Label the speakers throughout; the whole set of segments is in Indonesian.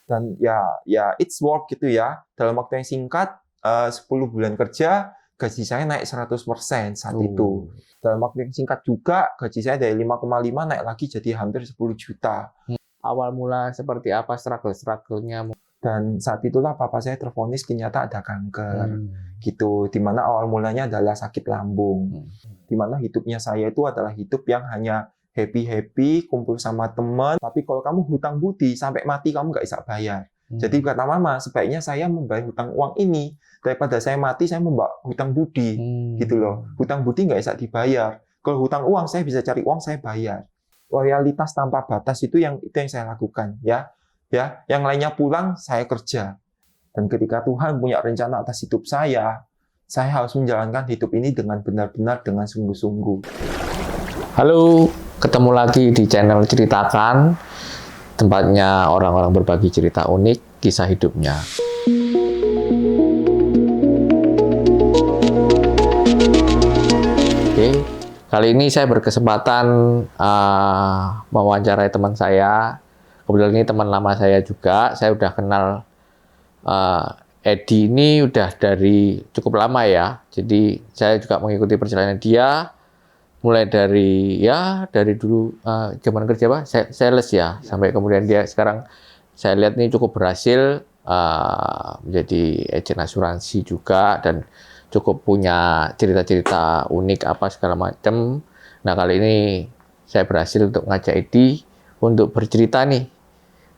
Speaker 1: Dan ya it's work gitu ya. Dalam waktu yang singkat, 10 bulan kerja, gaji saya naik 100% saat itu. Dalam waktu yang singkat juga, gaji saya dari 5,5 naik lagi jadi hampir 10 juta.
Speaker 2: Awal mula seperti apa struggle-nya?
Speaker 1: Dan saat itulah papa saya tervonis ternyata ada kanker. Gitu, dimana awal mulanya adalah sakit lambung. Dimana hidupnya saya itu adalah hidup yang hanya happy-happy, kumpul sama teman. Tapi kalau kamu hutang budi, sampai mati kamu nggak bisa bayar. Jadi kata mama, sebaiknya saya membayar hutang uang ini. Daripada saya mati, saya membawa hutang budi. Gitu loh. Hutang budi nggak bisa dibayar. Kalau hutang uang, saya bisa cari uang, saya bayar. Loyalitas tanpa batas itu yang saya lakukan. Ya, yang lainnya pulang, saya kerja. Dan ketika Tuhan punya rencana atas hidup saya harus menjalankan hidup ini dengan benar-benar, dengan sungguh-sungguh.
Speaker 2: Halo, ketemu lagi di channel Ceritakan, tempatnya orang-orang berbagi cerita unik, kisah hidupnya. Oke, kali ini saya berkesempatan mewawancarai teman saya. Kebetulan ini teman lama saya juga, saya udah kenal Edi ini udah dari cukup lama ya. Jadi saya juga mengikuti perjalanan dia mulai dari dulu zaman kerja sales ya, sampai kemudian dia sekarang saya lihat ini cukup berhasil menjadi agen asuransi juga dan cukup punya cerita-cerita unik apa segala macam. Nah, kali ini saya berhasil untuk ngajak Edi untuk bercerita nih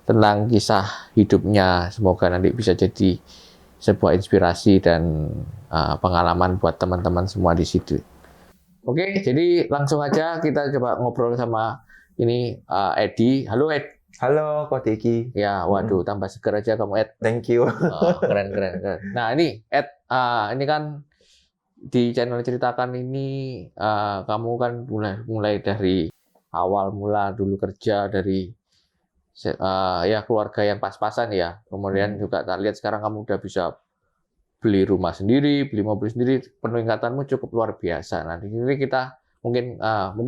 Speaker 2: tentang kisah hidupnya. Semoga nanti bisa jadi sebuah inspirasi dan pengalaman buat teman-teman semua di situ. Oke, jadi langsung aja kita coba ngobrol sama ini Edi. Halo Ed.
Speaker 1: Halo Kak Deki.
Speaker 2: Ya, waduh, tambah seger aja kamu Ed.
Speaker 1: Thank you.
Speaker 2: Keren. Nah ini Ed, ini kan di channel Ceritakan ini kamu kan mulai dari awal mula dulu kerja dari keluarga yang pas-pasan ya. Kemudian juga tak lihat sekarang kamu udah bisa beli rumah sendiri, beli mobil sendiri, peningkatanmu cukup luar biasa. Nah, di sini kita mungkin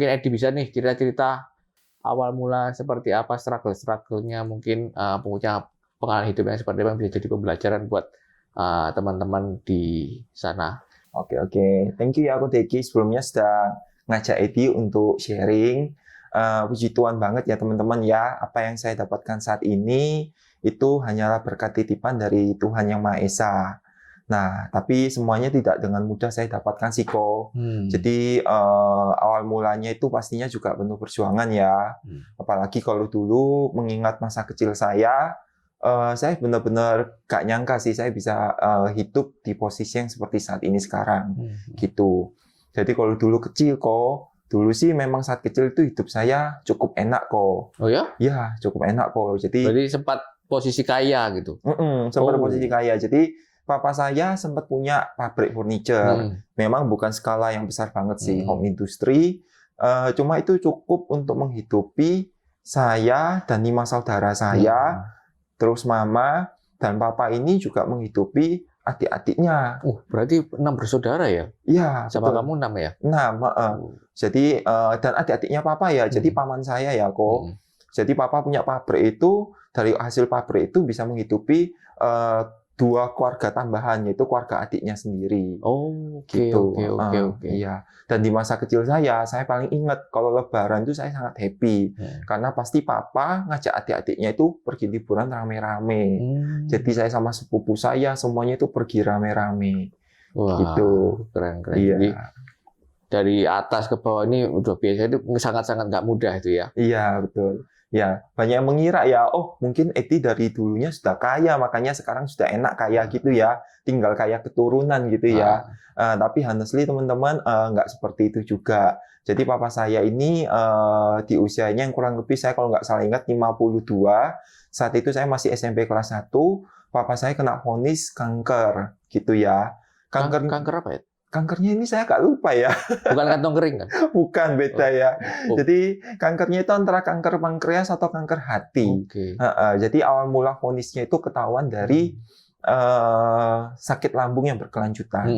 Speaker 2: Edi bisa nih cerita-cerita awal mula seperti apa struggle-nya, mungkin punya pengalaman hidup yang seperti apa yang bisa jadi pembelajaran buat teman-teman di sana.
Speaker 1: Oke. Thank you ya aku Deki. Sebelumnya sudah ngajak Edi untuk sharing. Puji Tuhan banget ya teman-teman ya. Apa yang saya dapatkan saat ini itu hanyalah berkat titipan dari Tuhan Yang Maha Esa. Nah, tapi semuanya tidak dengan mudah saya dapatkan sih kok. Jadi awal mulanya itu pastinya juga penuh perjuangan ya. Apalagi kalau dulu mengingat masa kecil saya benar-benar gak nyangka sih saya bisa hidup di posisi yang seperti saat ini sekarang. Gitu. Jadi kalau dulu kecil kok, dulu sih memang saat kecil itu hidup saya cukup enak kok.
Speaker 2: Oh ya?
Speaker 1: Ya, cukup enak kok.
Speaker 2: Berarti sempat posisi kaya gitu?
Speaker 1: Sempat posisi kaya. Jadi papa saya sempat punya pabrik furniture. Memang bukan skala yang besar banget sih, home industry. Cuma itu cukup untuk menghidupi saya dan 5 saudara saya, terus mama dan papa ini juga menghidupi adik-adiknya.
Speaker 2: Berarti 6 bersaudara ya?
Speaker 1: Iya,
Speaker 2: sama
Speaker 1: betul.
Speaker 2: Kamu 6 ya?
Speaker 1: 6. Jadi dan adik-adiknya papa ya, jadi paman saya ya kok. Jadi papa punya pabrik itu, dari hasil pabrik itu bisa menghidupi 2 keluarga tambahan, yaitu keluarga adiknya sendiri.
Speaker 2: Oke.
Speaker 1: Iya. Dan di masa kecil saya paling ingat kalau Lebaran itu saya sangat happy. Karena pasti papa ngajak adik-adiknya itu pergi liburan rame-rame. Jadi saya sama sepupu saya semuanya itu pergi rame-rame.
Speaker 2: Wah,
Speaker 1: gitu.
Speaker 2: Keren.
Speaker 1: Iya.
Speaker 2: Jadi dari atas ke bawah ini udah biasa, itu sangat-sangat nggak mudah itu ya?
Speaker 1: Iya, betul. Ya, banyak yang mengira ya, oh mungkin Edi dari dulunya sudah kaya, makanya sekarang sudah enak kaya gitu ya, tinggal kaya keturunan gitu ya. Tapi honestly teman-teman nggak seperti itu juga. Jadi papa saya ini di usianya yang kurang lebih saya kalau nggak salah ingat 52, saat itu saya masih SMP kelas 1, papa saya kena vonis kanker gitu ya.
Speaker 2: Kanker apa ya?
Speaker 1: Kankernya ini saya nggak lupa ya.
Speaker 2: Bukan kantong kering kan?
Speaker 1: Bukan, beda ya. Jadi kankernya itu antara kanker pankreas atau kanker hati. Jadi awal mula vonisnya itu ketahuan dari sakit lambung yang berkelanjutan.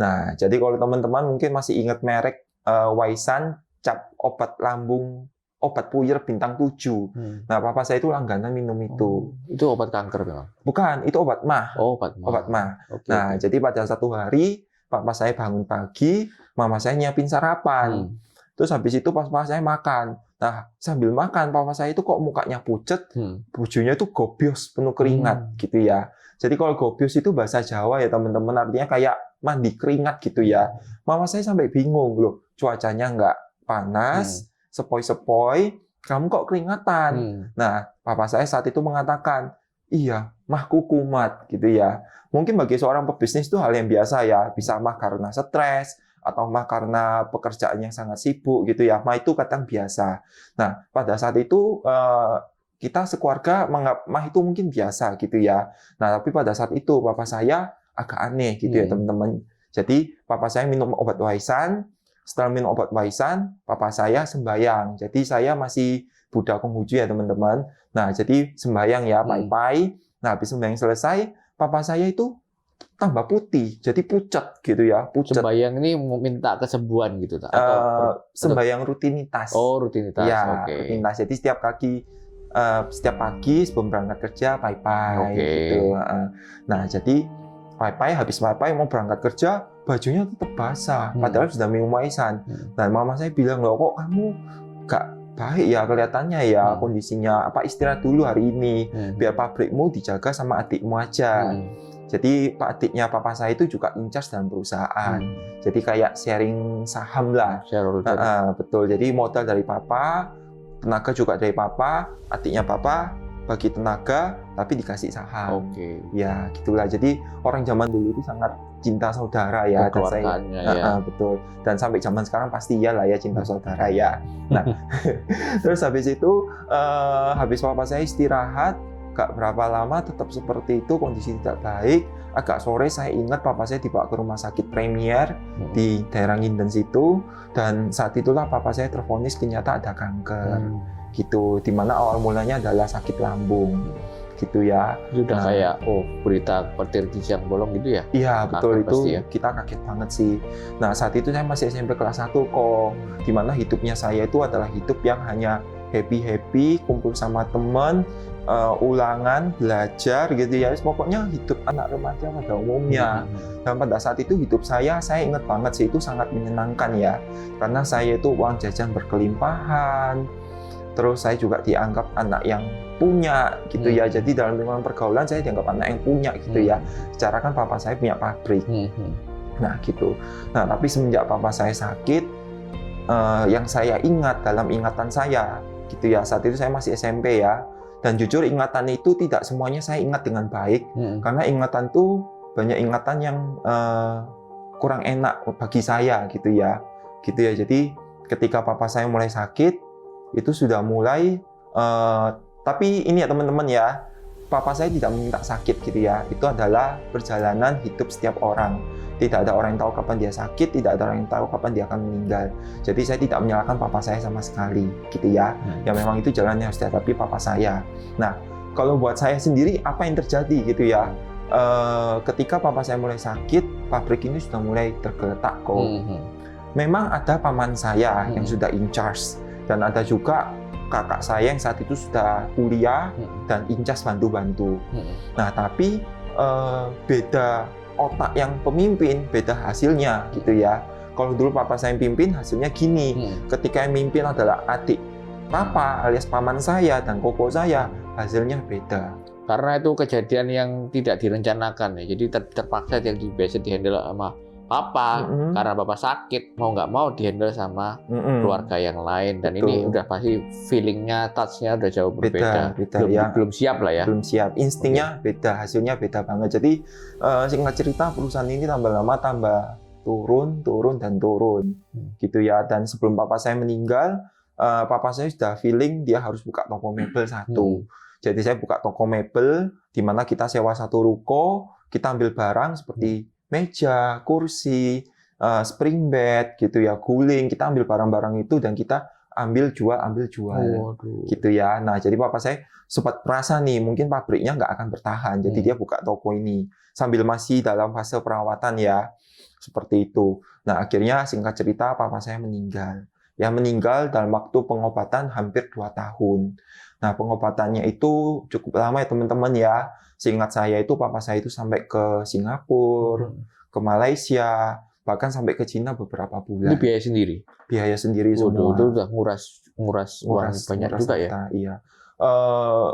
Speaker 1: Nah, jadi kalau teman-teman mungkin masih ingat merek Waisan cap obat lambung obat puyer bintang 7. Nah, papa saya itu langganan minum itu.
Speaker 2: Itu obat kanker memang?
Speaker 1: Bukan, itu obat mah.
Speaker 2: Oh, obat mah.
Speaker 1: Obat mah.
Speaker 2: Oke,
Speaker 1: Nah,
Speaker 2: oke.
Speaker 1: jadi pada satu hari, papa saya bangun pagi, mama saya nyiapin sarapan. Terus habis itu papa saya makan. Nah, sambil makan, papa saya itu kok mukanya pucet, bajunya itu gobios, penuh keringat gitu ya. Jadi kalau gobios itu bahasa Jawa ya teman-teman, artinya kayak mandi keringat gitu ya. Mama saya sampai bingung loh, cuacanya nggak panas, sepoi-sepoi, kamu kok keringatan? Nah, papa saya saat itu mengatakan, iya, mahku kumat gitu ya. Mungkin bagi seorang pebisnis itu hal yang biasa ya, bisa mah karena stres, atau mah karena pekerjaan yang sangat sibuk gitu ya, mah itu kadang biasa. Nah, pada saat itu kita sekeluarga menganggap mah itu mungkin biasa gitu ya. Nah, tapi pada saat itu papa saya agak aneh gitu ya teman-teman. Jadi papa saya minum obat waisan, setelah minum obat waisan, papa saya sembahyang. Jadi saya masih Buddha Konghucu ya teman-teman. Nah, jadi sembahyang ya, pai-pai. Nah, habis sembahyang selesai, papa saya itu tambah putih, jadi pucat gitu ya, pucat.
Speaker 2: Sembahyang ini minta kesembuhan gitu tak?
Speaker 1: Sembahyang rutinitas.
Speaker 2: Oh, rutinitas.
Speaker 1: Ya,
Speaker 2: Oke.
Speaker 1: rutinitas. Jadi setiap pagi sebelum berangkat kerja pai-pai gitu. Nah, jadi pai-pai, habis pai-pai mau berangkat kerja, bajunya tetap basah, padahal sudah minum waisan. Dan mama saya bilang, loh kok kamu gak baik ya kelihatannya ya kondisinya, apa istirahat dulu hari ini, biar pabrikmu dijaga sama adikmu aja. Jadi adiknya papa saya itu juga incas dalam perusahaan. Jadi kayak sharing saham lah. Betul, jadi modal dari papa, tenaga juga dari papa, adiknya papa bagi tenaga tapi dikasih saham.
Speaker 2: Oke.
Speaker 1: Ya, gitulah. Jadi orang zaman dulu itu sangat cinta saudara ya, dan saya
Speaker 2: ya.
Speaker 1: betul. Dan sampai zaman sekarang pasti iyalah ya cinta saudara ya. Nah, terus habis itu habis papa saya istirahat, gak berapa lama tetap seperti itu, kondisi tidak baik. Agak sore saya ingat papa saya dibawa ke rumah sakit Premier di daerah Nginden situ, dan saat itulah papa saya tervonis ternyata ada kanker gitu, dimana awal mulanya adalah sakit lambung gitu ya.
Speaker 2: Sudah kayak berita petir di siang bolong gitu ya?
Speaker 1: Iya betul, itu
Speaker 2: ya?
Speaker 1: Kita kaget banget sih. Nah, saat itu saya masih SMP kelas 1 kok, dimana hidupnya saya itu adalah hidup yang hanya happy, kumpul sama teman, ulangan, belajar gitu ya. Pokoknya hidup anak remaja pada umumnya. Dan pada saat itu hidup saya ingat banget sih, itu sangat menyenangkan ya. Karena saya itu uang jajan berkelimpahan. Terus saya juga dianggap anak yang punya gitu ya. Jadi dalam lingkungan pergaulan saya dianggap anak yang punya gitu ya. Secara kan papa saya punya pabrik. Nah gitu. Nah, tapi semenjak papa saya sakit, yang saya ingat dalam ingatan saya gitu ya, saat itu saya masih SMP ya, dan jujur ingatan itu tidak semuanya saya ingat dengan baik, karena ingatan itu banyak ingatan yang kurang enak bagi saya gitu ya. Jadi ketika papa saya mulai sakit itu sudah mulai tapi ini ya teman-teman ya, papa saya tidak minta sakit gitu ya. Itu adalah perjalanan hidup setiap orang. Tidak ada orang yang tahu kapan dia sakit, tidak ada orang yang tahu kapan dia akan meninggal. Jadi saya tidak menyalahkan papa saya sama sekali gitu ya. Ya memang itu jalannya harus dihadapi papa saya. Nah, kalau buat saya sendiri apa yang terjadi gitu ya? Ketika papa saya mulai sakit, pabrik ini sudah mulai tergeletak kok. Memang ada paman saya yang sudah in charge, dan ada juga kakak saya yang saat itu sudah kuliah dan incas bantu-bantu. Nah, tapi beda otak yang pemimpin, beda hasilnya gitu ya. Kalau dulu papa saya yang pimpin, hasilnya gini. Ketika yang mimpin adalah adik papa alias paman saya dan koko saya, hasilnya beda.
Speaker 2: Karena itu kejadian yang tidak direncanakan ya. Jadi terpaksa yang biasa dihandle sama papa, karena papa sakit, mau nggak mau dihandle sama keluarga yang lain. Dan ini udah pasti feelingnya, touch-nya udah jauh berbeda. Belum siap lah ya.
Speaker 1: Belum siap, instingnya beda, hasilnya beda banget. Jadi singkat cerita, perusahaan ini tambah lama tambah turun gitu ya. Dan sebelum papa saya meninggal, papa saya sudah feeling dia harus buka toko mebel satu. Jadi saya buka toko mebel, di mana kita sewa satu ruko, kita ambil barang seperti meja, kursi, spring bed gitu ya, guling, kita ambil barang-barang itu dan kita ambil jual gitu ya. Nah, jadi papa saya sempat merasa nih mungkin pabriknya nggak akan bertahan, jadi dia buka toko ini sambil masih dalam fase perawatan ya, seperti itu. Nah, akhirnya singkat cerita papa saya meninggal Ya meninggal dalam waktu pengobatan hampir 2 tahun. Nah, pengobatannya itu cukup lama ya teman-teman ya. Seingat saya itu papa saya itu sampai ke Singapura, ke Malaysia, bahkan sampai ke Cina beberapa bulan.
Speaker 2: Itu biaya sendiri?
Speaker 1: Biaya sendiri semua.
Speaker 2: Itu udah nguras uang banyak juga ya?
Speaker 1: Iya.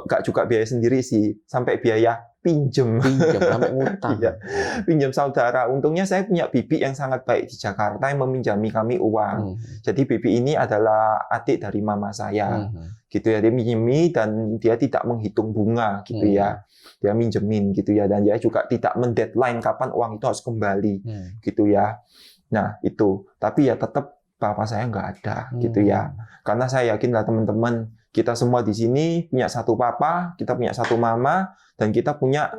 Speaker 1: Nggak juga biaya sendiri sih, sampai biaya pinjem
Speaker 2: sampai ngutang.
Speaker 1: Iya, pinjam saudara. Untungnya saya punya bibi yang sangat baik di Jakarta yang meminjami kami uang. Jadi bibi ini adalah adik dari mama saya, gitu ya. Dia minjemi dan dia tidak menghitung bunga, gitu ya. Dia minjemin, gitu ya. Dan dia juga tidak mendeadline kapan uang itu harus kembali, gitu ya. Nah itu. Tapi ya tetap papa saya nggak ada, gitu ya. Karena saya yakin lah teman-teman, kita semua di sini punya satu papa, kita punya satu mama, dan kita punya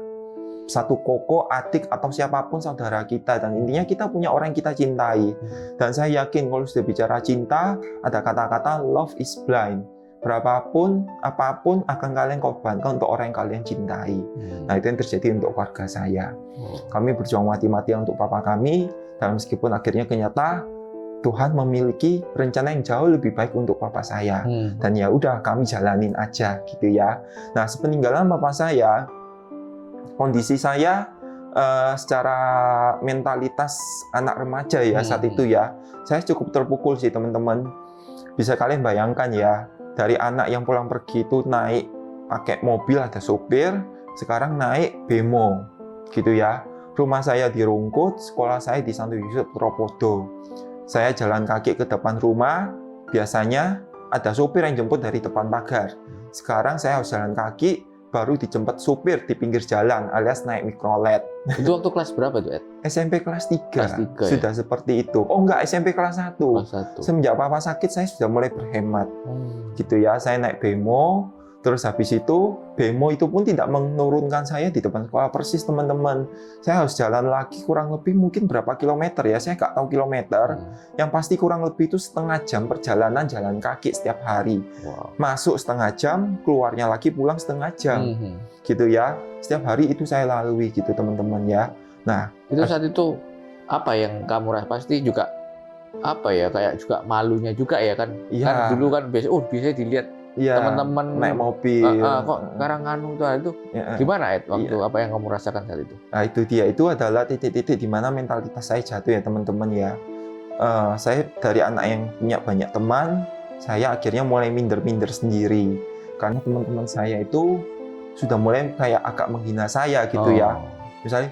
Speaker 1: satu koko, adik, atau siapapun saudara kita. Dan intinya kita punya orang yang kita cintai. Dan saya yakin kalau sudah bicara cinta, ada kata-kata love is blind. Berapapun, apapun akan kalian korbankan untuk orang yang kalian cintai. Nah itu yang terjadi untuk keluarga saya. Kami berjuang mati-matian untuk papa kami, dan meskipun akhirnya kenyata, Tuhan memiliki rencana yang jauh lebih baik untuk papa saya. Dan ya udah kami jalanin aja gitu ya. Nah, sepeninggalan papa saya, kondisi saya secara mentalitas anak remaja ya saat itu ya, saya cukup terpukul sih teman-teman. Bisa kalian bayangkan ya, dari anak yang pulang pergi itu naik pakai mobil ada sopir, sekarang naik bemo gitu ya. Rumah saya di Rungkut, sekolah saya di Santo Yusuf Tropodo. Saya jalan kaki ke depan rumah, biasanya ada sopir yang jemput dari depan pagar. Sekarang saya harus jalan kaki, baru dijemput sopir di pinggir jalan, alias naik mikrolet.
Speaker 2: Itu waktu kelas berapa tuh, Ed?
Speaker 1: SMP kelas 3, sudah
Speaker 2: ya?
Speaker 1: Seperti itu. Oh enggak, SMP kelas 1. Semenjak papa sakit, saya sudah mulai berhemat. Gitu ya, saya naik bemo, terus habis itu, bemo itu pun tidak menurunkan saya di depan sekolah persis, teman-teman. Saya harus jalan lagi kurang lebih mungkin berapa kilometer ya, saya nggak tahu kilometer. Yang pasti kurang lebih itu setengah jam perjalanan jalan kaki setiap hari. Masuk setengah jam, keluarnya lagi pulang setengah jam. Gitu ya, setiap hari itu saya lalui gitu, teman-teman ya. Nah,
Speaker 2: itu saat itu apa yang kamu rasa? Pasti juga apa ya, kayak juga malunya juga ya kan?
Speaker 1: Ya.
Speaker 2: Kan dulu kan biasa dilihat teman-teman
Speaker 1: naik mobil,
Speaker 2: kok sekarang itu gimana Ed waktu apa yang kamu rasakan saat itu?
Speaker 1: Nah itu dia, itu adalah titik-titik di mana mentalitas saya jatuh ya teman-teman ya. Saya dari anak yang punya banyak teman, saya akhirnya mulai minder-minder sendiri karena teman-teman saya itu sudah mulai kayak agak menghina saya gitu ya. Misalnya,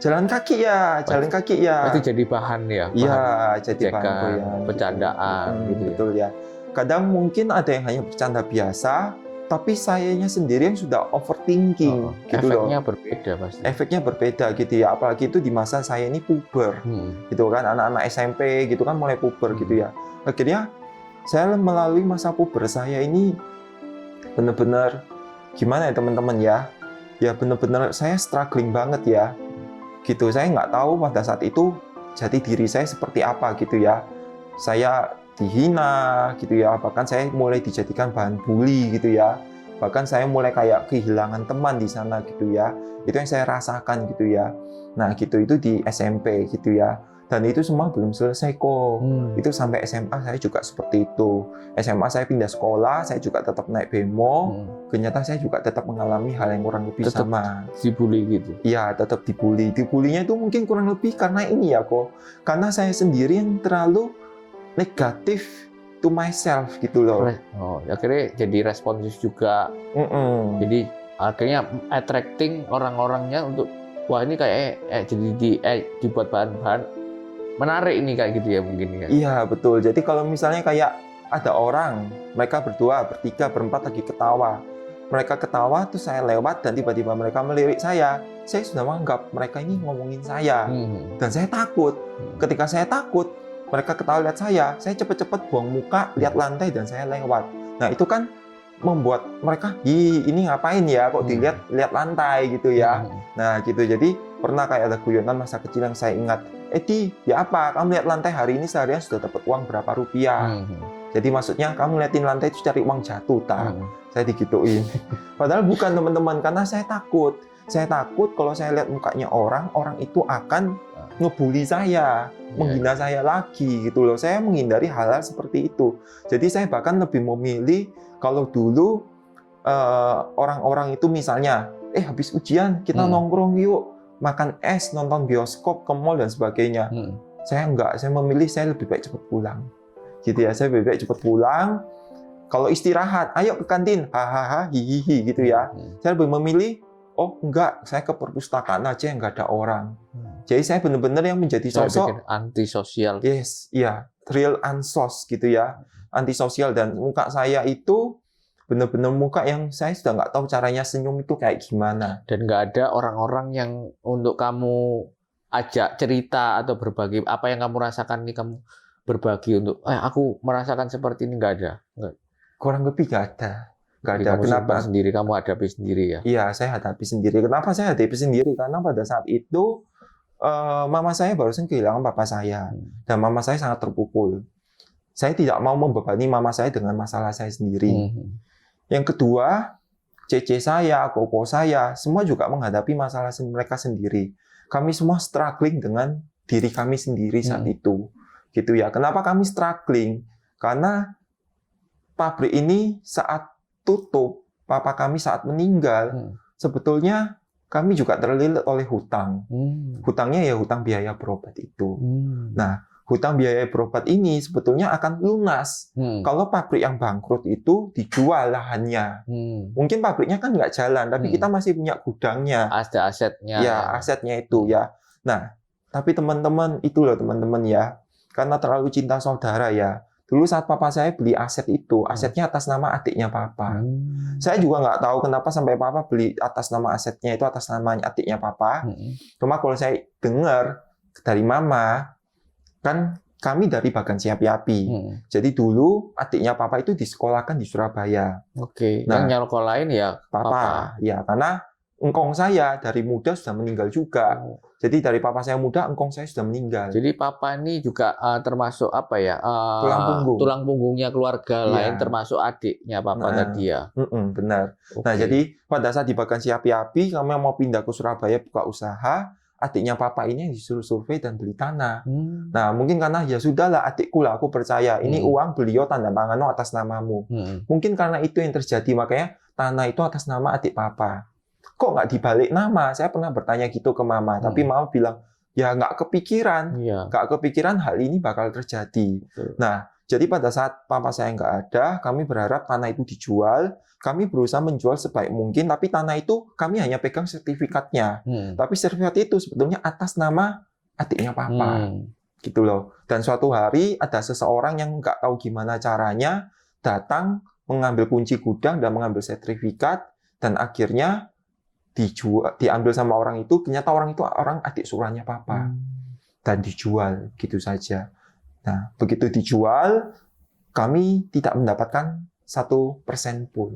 Speaker 1: jalan kaki ya.
Speaker 2: Pasti jadi bahan ya.
Speaker 1: Iya, jadi bahan
Speaker 2: bercandaan gitu.
Speaker 1: Betul ya. Kadang mungkin ada yang hanya bercanda biasa, tapi sayanya sendiri yang sudah overthinking. Gitu
Speaker 2: efeknya
Speaker 1: loh.
Speaker 2: Berbeda pasti.
Speaker 1: Efeknya berbeda gitu ya. Apalagi itu di masa saya ini puber, gitu kan, anak-anak SMP gitu kan mulai puber gitu ya. Akhirnya saya melalui masa puber saya ini benar-benar gimana ya teman-teman ya. Ya benar-benar saya struggling banget ya. Gitu, saya nggak tahu pada saat itu jati diri saya seperti apa gitu ya. Saya dihina gitu ya, bahkan saya mulai dijadikan bahan bully gitu ya, bahkan saya mulai kayak kehilangan teman di sana gitu ya. Itu yang saya rasakan gitu ya. Nah gitu, itu di SMP gitu ya, dan itu semua belum selesai kok. Itu sampai SMA saya juga seperti itu. SMA saya pindah sekolah, saya juga tetap naik bemo. Ternyata saya juga tetap mengalami hal yang kurang lebih
Speaker 2: tetap
Speaker 1: sama.
Speaker 2: Dibully gitu?
Speaker 1: Iya, tetap dibully. Dibulinya itu mungkin kurang lebih karena ini ya kok, karena saya sendiri yang terlalu negatif to myself gitu loh.
Speaker 2: Akhirnya jadi responsif juga. Jadi akhirnya attracting orang-orangnya untuk wah ini kayak jadi dibuat bahan-bahan menarik ini kayak gitu ya mungkin ya.
Speaker 1: Iya betul. Jadi kalau misalnya kayak ada orang, mereka berdua, bertiga, berempat lagi ketawa. Mereka ketawa terus saya lewat dan tiba-tiba mereka melirik saya sudah menganggap mereka ini ngomongin saya. Dan saya takut. Ketika saya takut, mereka ketawa lihat saya cepet-cepet buang muka, lihat lantai dan saya lewat. Nah itu kan membuat mereka, ini ngapain ya kok lihat lantai gitu ya. Nah gitu, jadi pernah kayak ada guyonan masa kecil yang saya ingat, Edi, ya apa, kamu lihat lantai hari ini seharian sudah dapat uang berapa rupiah. Jadi maksudnya kamu liatin lantai itu cari uang jatuh tak? Saya digituin. Padahal bukan teman-teman, karena saya takut kalau saya lihat mukanya orang itu akan ngebully saya, menghina saya lagi gitu loh. Saya menghindari hal-hal seperti itu. Jadi saya bahkan lebih memilih kalau dulu orang-orang itu misalnya, habis ujian kita nongkrong yuk, makan es, nonton bioskop, ke mall dan sebagainya. Saya enggak, saya memilih saya lebih baik cepat pulang. Gitu ya, saya lebih baik cepat pulang. Kalau istirahat, ayo ke kantin, hahaha, hihihi gitu ya. Saya lebih memilih, oh enggak, saya ke perpustakaan aja yang nggak ada orang. Jadi saya benar-benar yang menjadi sosok
Speaker 2: antisosial.
Speaker 1: Yes, iya, real ansos gitu ya, antisosial, dan muka saya itu benar-benar muka yang saya sudah nggak tahu caranya senyum itu kayak gimana.
Speaker 2: Dan nggak ada orang-orang yang untuk kamu ajak cerita atau berbagi apa yang kamu rasakan nih, kamu berbagi untuk, aku merasakan seperti ini, nggak ada.
Speaker 1: Kurang lebih nggak ada. Nggak ada.
Speaker 2: Kamu
Speaker 1: Kenapa?
Speaker 2: sendiri, kamu hadapi sendiri ya?
Speaker 1: Iya, saya hadapi sendiri. Kenapa saya hadapi sendiri? Karena pada saat itu mama saya barusan kehilangan papa saya, dan mama saya sangat terpukul. Saya tidak mau membebani mama saya dengan masalah saya sendiri. Yang kedua, cece saya, koko saya, semua juga menghadapi masalah mereka sendiri. Kami semua struggling dengan diri kami sendiri saat itu, gitu ya. Kenapa kami struggling? Karena pabrik ini saat tutup, papa kami saat meninggal, sebetulnya kami juga terlilit oleh hutang. Hutangnya ya hutang biaya berobat itu. Nah, hutang biaya berobat ini sebetulnya akan lunas kalau pabrik yang bangkrut itu dijual lahannya. Mungkin pabriknya kan nggak jalan, tapi kita masih punya gudangnya.
Speaker 2: Ada asetnya.
Speaker 1: Ya, asetnya itu ya. Nah, tapi teman-teman, itu loh teman-teman ya. Karena terlalu cinta saudara ya. Dulu saat papa saya beli aset itu, asetnya atas nama adiknya papa. Saya juga nggak tahu kenapa sampai papa beli atas nama asetnya itu atas nama adiknya papa. Cuma kalau saya dengar dari mama, kan kami dari Bagan Api. Jadi dulu adiknya papa itu disekolahkan di Surabaya.
Speaker 2: Oke. Nah, yang nyokolain ya
Speaker 1: papa. Ya, karena engkong saya dari muda sudah meninggal juga. Jadi dari papa saya muda, engkong saya sudah meninggal.
Speaker 2: Jadi papa ini juga termasuk apa ya?
Speaker 1: Tulang
Speaker 2: punggungnya keluarga lain, termasuk adiknya papa tadi ya.
Speaker 1: Benar. Nah, jadi pada saat di Bagan Api, kami mau pindah ke Surabaya buka usaha, adiknya papa ini disuruh survei dan beli tanah. Nah, mungkin karena ya sudahlah adikku lah, aku percaya ini uang beliau tanda tangan atas namamu. Mungkin karena itu yang terjadi, makanya tanah itu atas nama adik papa. Kok nggak dibalik nama? Saya pernah bertanya gitu ke mama, tapi mama bilang, ya nggak kepikiran. Nggak kepikiran hal ini bakal terjadi. Nah, jadi pada saat papa saya nggak ada, kami berharap tanah itu dijual. Kami berusaha menjual sebaik mungkin, tapi tanah itu kami hanya pegang sertifikatnya. Tapi sertifikat itu sebetulnya atas nama adiknya papa. Gitu loh. Dan suatu hari ada seseorang yang nggak tahu gimana caranya, datang mengambil kunci gudang dan mengambil sertifikat, dan akhirnya diambil sama orang itu, ternyata orang itu orang adik surahnya papa, dan dijual gitu saja. Nah, begitu dijual, kami tidak mendapatkan 1% pun,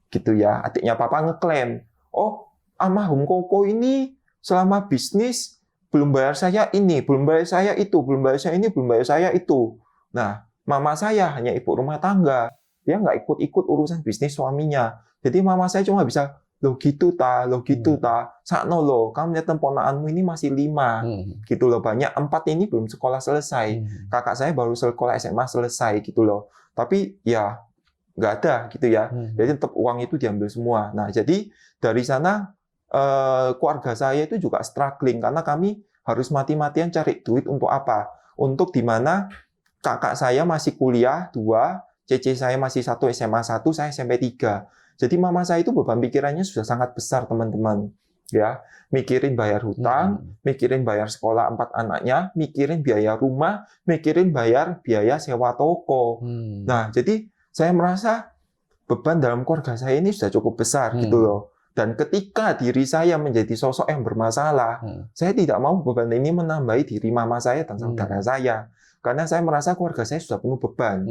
Speaker 1: gitu ya. Adiknya papa ngeklaim, oh almarhum Koko ini selama bisnis belum bayar saya ini, belum bayar saya itu, belum bayar saya ini, belum bayar saya itu. Nah, mama saya hanya ibu rumah tangga, dia nggak ikut-ikut urusan bisnis suaminya. Jadi mama saya cuma bisa, lo gitu ta, sakno lo, kamu lihat ponakanmu ini masih 5, gitu loh, banyak 4 ini belum sekolah selesai, kakak saya baru sekolah SMA selesai, gitu loh. Tapi ya nggak ada, gitu ya. Jadi tetap uang itu diambil semua. Nah, jadi dari sana keluarga saya itu juga struggling karena kami harus mati-matian cari duit untuk apa? Untuk di mana kakak saya masih kuliah 2, cece saya masih 1 SMA 1, saya SMP 3. Jadi mama saya itu beban pikirannya sudah sangat besar, teman-teman. Ya, mikirin bayar hutang, mikirin bayar sekolah 4 anaknya, mikirin biaya rumah, mikirin bayar biaya sewa toko. Nah, jadi saya merasa beban dalam keluarga saya ini sudah cukup besar, gitu loh. Dan ketika diri saya menjadi sosok yang bermasalah, saya tidak mau beban ini menambahi diri mama saya dan saudara saya. Karena saya merasa keluarga saya sudah penuh beban.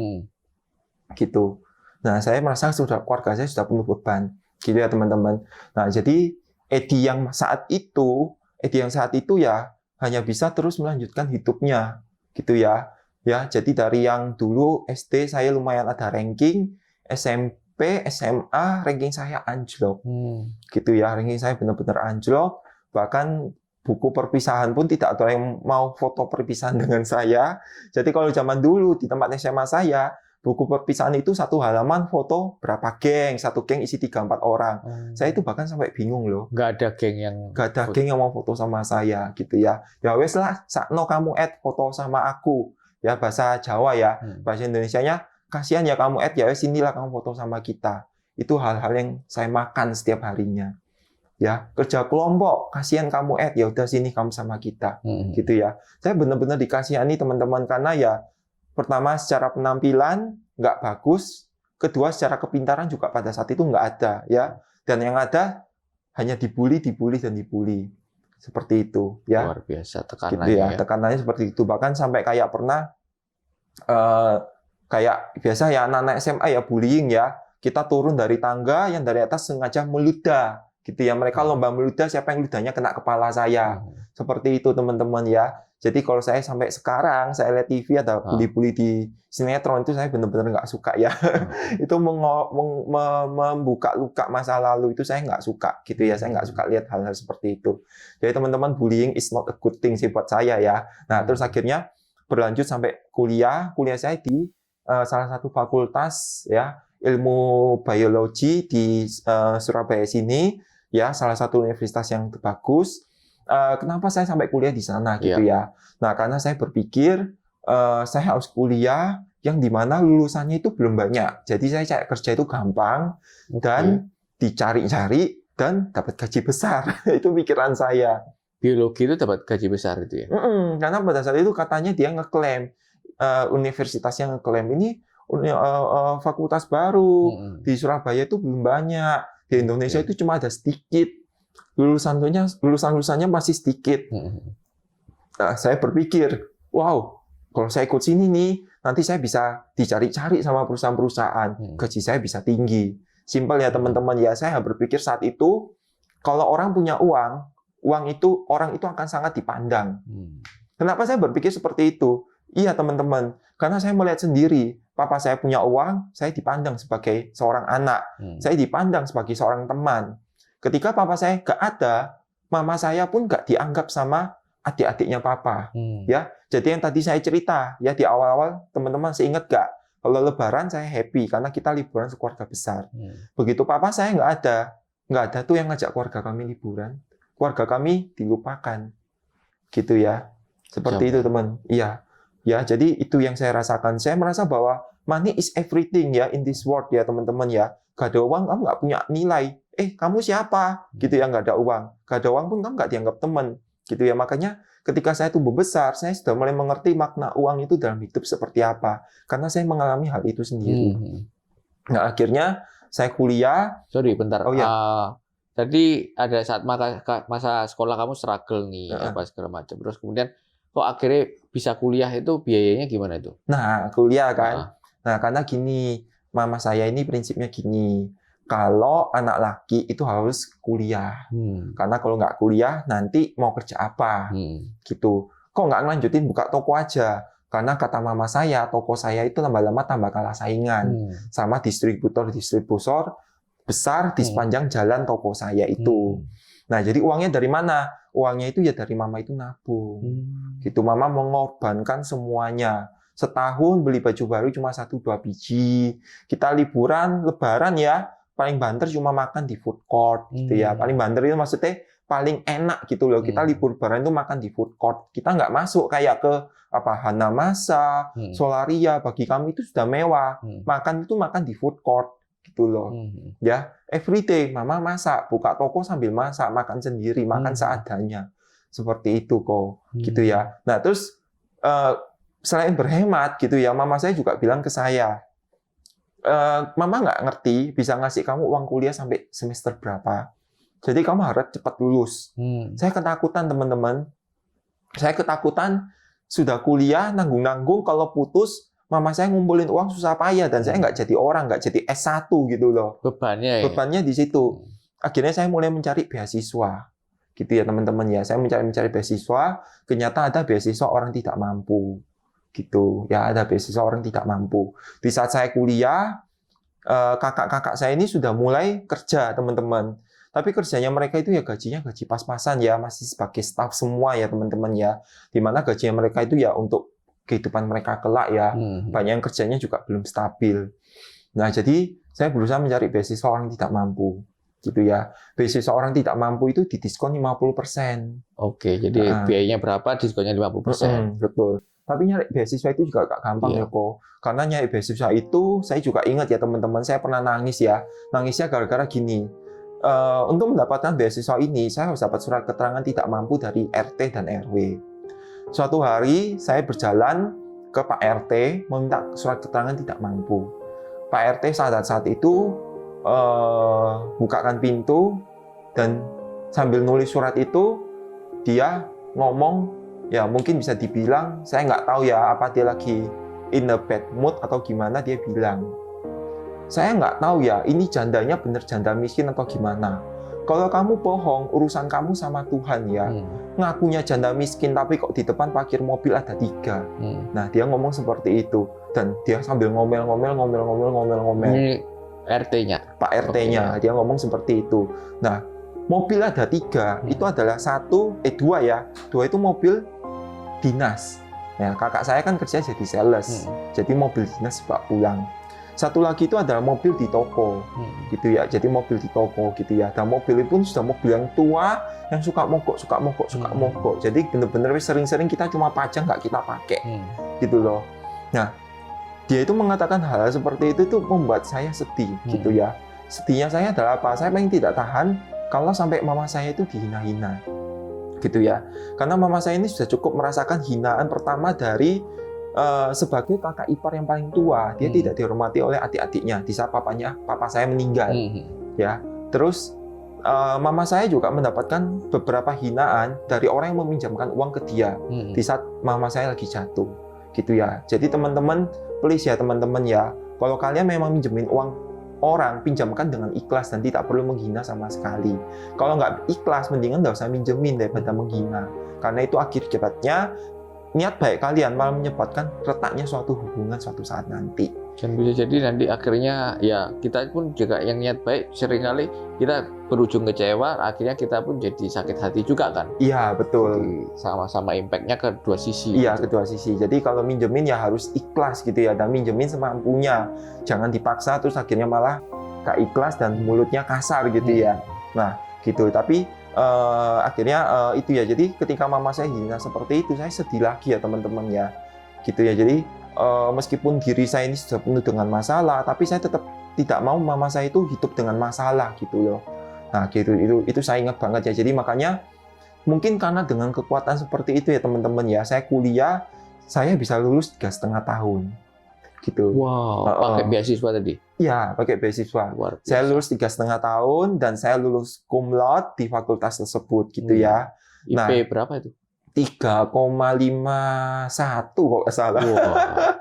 Speaker 1: Gitu. Nah, saya merasa keluarga saya sudah penuh beban, gitu ya teman-teman. Nah, jadi Edi yang saat itu ya hanya bisa terus melanjutkan hidupnya, gitu ya. Ya, jadi dari yang dulu SD saya lumayan ada ranking, SMP, SMA ranking saya anjlok, gitu ya. Ranking saya benar-benar anjlok. Bahkan buku perpisahan pun tidak ada yang mau foto perpisahan dengan saya. Jadi kalau zaman dulu di tempat SMA saya, buku perpisahan itu satu halaman foto berapa geng, satu geng isi 3-4 orang. Saya itu bahkan sampai bingung loh.
Speaker 2: Nggak ada geng yang
Speaker 1: mau foto sama saya gitu ya. Ya wes lah, sakno kamu add foto sama aku. Ya bahasa Jawa ya. Bahasa Indonesianya, kasihan ya kamu add, ya wes inilah kamu foto sama kita. Itu hal-hal yang saya makan setiap harinya. Ya, kerja kelompok, kasihan kamu ya udah sini kamu sama kita. Gitu ya. Saya benar-benar dikasihani teman-teman karena ya pertama secara penampilan nggak bagus, kedua secara kepintaran juga pada saat itu nggak ada ya. Dan yang ada hanya dibully dan dibully. Seperti itu ya.
Speaker 2: Luar biasa tekanannya
Speaker 1: gitu ya. Tekanannya seperti itu. Bahkan sampai kayak pernah kayak biasa ya anak-anak SMA ya bullying ya. Kita turun dari tangga, yang dari atas sengaja meludah, gitu ya. Mereka lomba meludah, siapa yang ludahnya kena kepala saya. Seperti itu teman-teman ya. Jadi kalau saya sampai sekarang, saya lihat TV ada bully-bully di sinetron, itu saya benar-benar nggak suka ya. Itu membuka luka masa lalu, itu saya nggak suka, gitu ya. Saya nggak suka lihat hal-hal seperti itu. Jadi teman-teman, bullying is not a good thing sih buat saya ya. Nah, terus akhirnya berlanjut sampai kuliah saya di salah satu fakultas ya, ilmu biologi di Surabaya sini ya, salah satu universitas yang bagus. Kenapa saya sampai kuliah di sana gitu ya? Nah, karena saya berpikir saya harus kuliah yang dimana lulusannya itu belum banyak. Jadi saya cari kerja itu gampang dan dicari-cari dan dapat gaji besar. Itu pikiran saya.
Speaker 2: Biologi itu dapat gaji besar itu ya?
Speaker 1: Karena pada saat itu katanya dia ngeklaim, universitasnya ngeklaim ini fakultas baru di Surabaya itu belum banyak, di Indonesia itu cuma ada sedikit, lulusannya masih sedikit. Nah, saya berpikir, wow, kalau saya ikut sini nih, nanti saya bisa dicari-cari sama perusahaan-perusahaan, gaji saya bisa tinggi. Simpel ya teman-teman ya, saya berpikir saat itu kalau orang punya uang itu orang itu akan sangat dipandang. Kenapa saya berpikir seperti itu? Iya teman-teman, karena saya melihat sendiri, papa saya punya uang, saya dipandang sebagai seorang anak, saya dipandang sebagai seorang teman. Ketika papa saya nggak ada, mama saya pun nggak dianggap sama adik-adiknya papa. Ya, jadi yang tadi saya cerita ya di awal-awal, teman-teman masih ingat nggak? Kalau Lebaran saya happy karena kita liburan sekeluarga besar. Begitu papa saya nggak ada tuh yang ngajak keluarga kami liburan. Keluarga kami dilupakan, gitu ya. Seperti itu teman. Iya. Ya, jadi itu yang saya rasakan. Saya merasa bahwa money is everything ya in this world ya teman-teman ya. Gak ada uang, kamu nggak punya nilai. Kamu siapa? Gitu ya, nggak ada uang. Gak ada uang pun kamu nggak dianggap teman. Gitu ya, makanya ketika saya tumbuh besar, saya sudah mulai mengerti makna uang itu dalam hidup seperti apa. Karena saya mengalami hal itu sendiri. Nah, akhirnya saya kuliah.
Speaker 2: Sorry, bentar.
Speaker 1: Oh ya.
Speaker 2: Tadi ada saat masa sekolah kamu struggle nih, apa segala macam. Terus kemudian kok akhirnya bisa kuliah itu biayanya gimana itu?
Speaker 1: Nah, kuliah kan. Nah, karena gini, mama saya ini prinsipnya gini. Kalau anak laki itu harus kuliah. Karena kalau nggak kuliah, nanti mau kerja apa? Gitu. Kok nggak ngelanjutin buka toko aja? Karena kata mama saya, toko saya itu lama-lama tambah kalah saingan. Sama distributor besar di sepanjang jalan toko saya itu. Nah, jadi uangnya dari mana? Uangnya itu ya dari mama itu nabung. Gitu, mama mengorbankan semuanya. Setahun beli baju baru cuma 1-2 biji. Kita liburan, lebaran ya, paling banter cuma makan di food court gitu ya. Paling banter itu maksudnya paling enak gitu loh. Kita libur lebaran itu makan di food court. Kita nggak masuk kayak ke Hanamasa, Solaria, bagi kami itu sudah mewah. Makan itu makan di food court gitu loh. Ya, everyday mama masak, buka toko sambil masak, makan sendiri, makan seadanya. Seperti itu kok, gitu ya. Nah, terus selain berhemat gitu ya, mama saya juga bilang ke saya, mama nggak ngerti bisa ngasih kamu uang kuliah sampai semester berapa. Jadi kamu harus cepat lulus. Saya ketakutan teman-teman. Saya ketakutan sudah kuliah, nanggung-nanggung kalau putus, mama saya ngumpulin uang susah payah dan saya nggak jadi orang, nggak jadi S1 gitu loh. Bebannya di situ. Akhirnya saya mulai mencari beasiswa. Gitu ya teman-teman ya. Saya mencari beasiswa, ternyata ada beasiswa orang tidak mampu. Gitu. Ya, ada beasiswa orang tidak mampu. Di saat saya kuliah, kakak-kakak saya ini sudah mulai kerja, teman-teman. Tapi kerjanya mereka itu ya gajinya gaji pas-pasan ya, masih sebagai staff semua ya teman-teman ya. Dimana gajinya mereka itu ya untuk kehidupan mereka kelak ya. Banyak yang kerjanya juga belum stabil. Nah, jadi saya berusaha mencari beasiswa orang tidak mampu. Gitu ya. Beasiswa orang tidak mampu itu didiskon 50%.
Speaker 2: Oke, jadi biayanya berapa, diskonnya 50%.
Speaker 1: Betul. Tapi nyari beasiswa itu juga gak gampang ya kok. Karena nyari beasiswa itu, saya juga ingat ya teman-teman, saya pernah nangis ya. Nangisnya gara-gara gini. Untuk mendapatkan beasiswa ini, saya harus dapat surat keterangan tidak mampu dari RT dan RW. Suatu hari, saya berjalan ke Pak RT, meminta surat keterangan tidak mampu. Pak RT saat itu bukakan pintu, dan sambil nulis surat itu, dia ngomong, ya mungkin bisa dibilang, saya nggak tahu ya apa dia lagi in a bad mood atau gimana dia bilang. Saya nggak tahu ya, ini jandanya bener janda miskin atau gimana. Kalau kamu bohong, urusan kamu sama Tuhan ya. Ngakunya janda miskin, tapi kok di depan parkir mobil ada 3. Nah, dia ngomong seperti itu. Dan dia sambil ngomel-ngomel.
Speaker 2: Ini RT-nya?
Speaker 1: Pak RT-nya, dia ngomong seperti itu. Nah, mobil ada 3, itu adalah 2 ya. 2 itu mobil dinas. Ya, kakak saya kan kerja jadi sales, jadi mobil dinas bawa pulang. 1 lagi itu adalah mobil di toko, gitu ya. Jadi mobil di toko, gitu ya. Dan mobil itu pun sudah mobil yang tua, yang suka mogok. Jadi bener-bener sering-sering kita cuma pajang, nggak kita pakai, gitu loh. Nah, dia itu mengatakan hal seperti itu tuh membuat saya sedih, gitu ya. Sedihnya saya adalah apa? Saya paling tidak tahan kalau sampai mama saya itu dihina-hina, gitu ya. Karena mama saya ini sudah cukup merasakan hinaan pertama dari sebagai kakak ipar yang paling tua. Dia tidak dihormati oleh adik-adiknya di saat papa saya meninggal, ya. Terus mama saya juga mendapatkan beberapa hinaan dari orang yang meminjamkan uang ke dia di saat mama saya lagi jatuh, gitu ya. Jadi teman-teman, please ya teman-teman ya, kalau kalian memang minjemin uang orang, pinjamkan dengan ikhlas dan tidak perlu menghina sama sekali. Kalau nggak ikhlas, mendingan nggak usah minjemin daripada menghina. Karena itu akibatnya niat baik kalian malah menyebabkan retaknya suatu hubungan suatu saat nanti.
Speaker 2: Dan bisa jadi nanti akhirnya ya kita pun juga yang niat baik seringkali kita berujung kecewa, akhirnya kita pun jadi sakit hati juga kan?
Speaker 1: Iya, betul.
Speaker 2: Jadi sama-sama impact-nya ke dua sisi.
Speaker 1: Iya, gitu. Kedua sisi. Jadi kalau minjemin ya harus ikhlas gitu ya, dan minjemin semampunya. Jangan dipaksa terus akhirnya malah gak ikhlas dan mulutnya kasar gitu ya. Nah, gitu. Tapi akhirnya itu ya. Jadi ketika mama saya hina seperti itu, saya sedih lagi ya teman-teman ya. Gitu ya. Jadi meskipun diri saya ini sudah penuh dengan masalah, tapi saya tetap tidak mau mama saya itu hidup dengan masalah gitu loh. Nah, gitu itu saya ingat banget ya. Jadi makanya mungkin karena dengan kekuatan seperti itu ya teman-teman ya, saya kuliah, saya bisa lulus 3,5 tahun. Gitu.
Speaker 2: Wow, pakai beasiswa tadi?
Speaker 1: Iya, pakai beasiswa. Saya lulus 3,5 tahun dan saya lulus cum laude di fakultas tersebut gitu ya.
Speaker 2: IP berapa itu?
Speaker 1: 3,51 kalau nggak salah.
Speaker 2: Wow,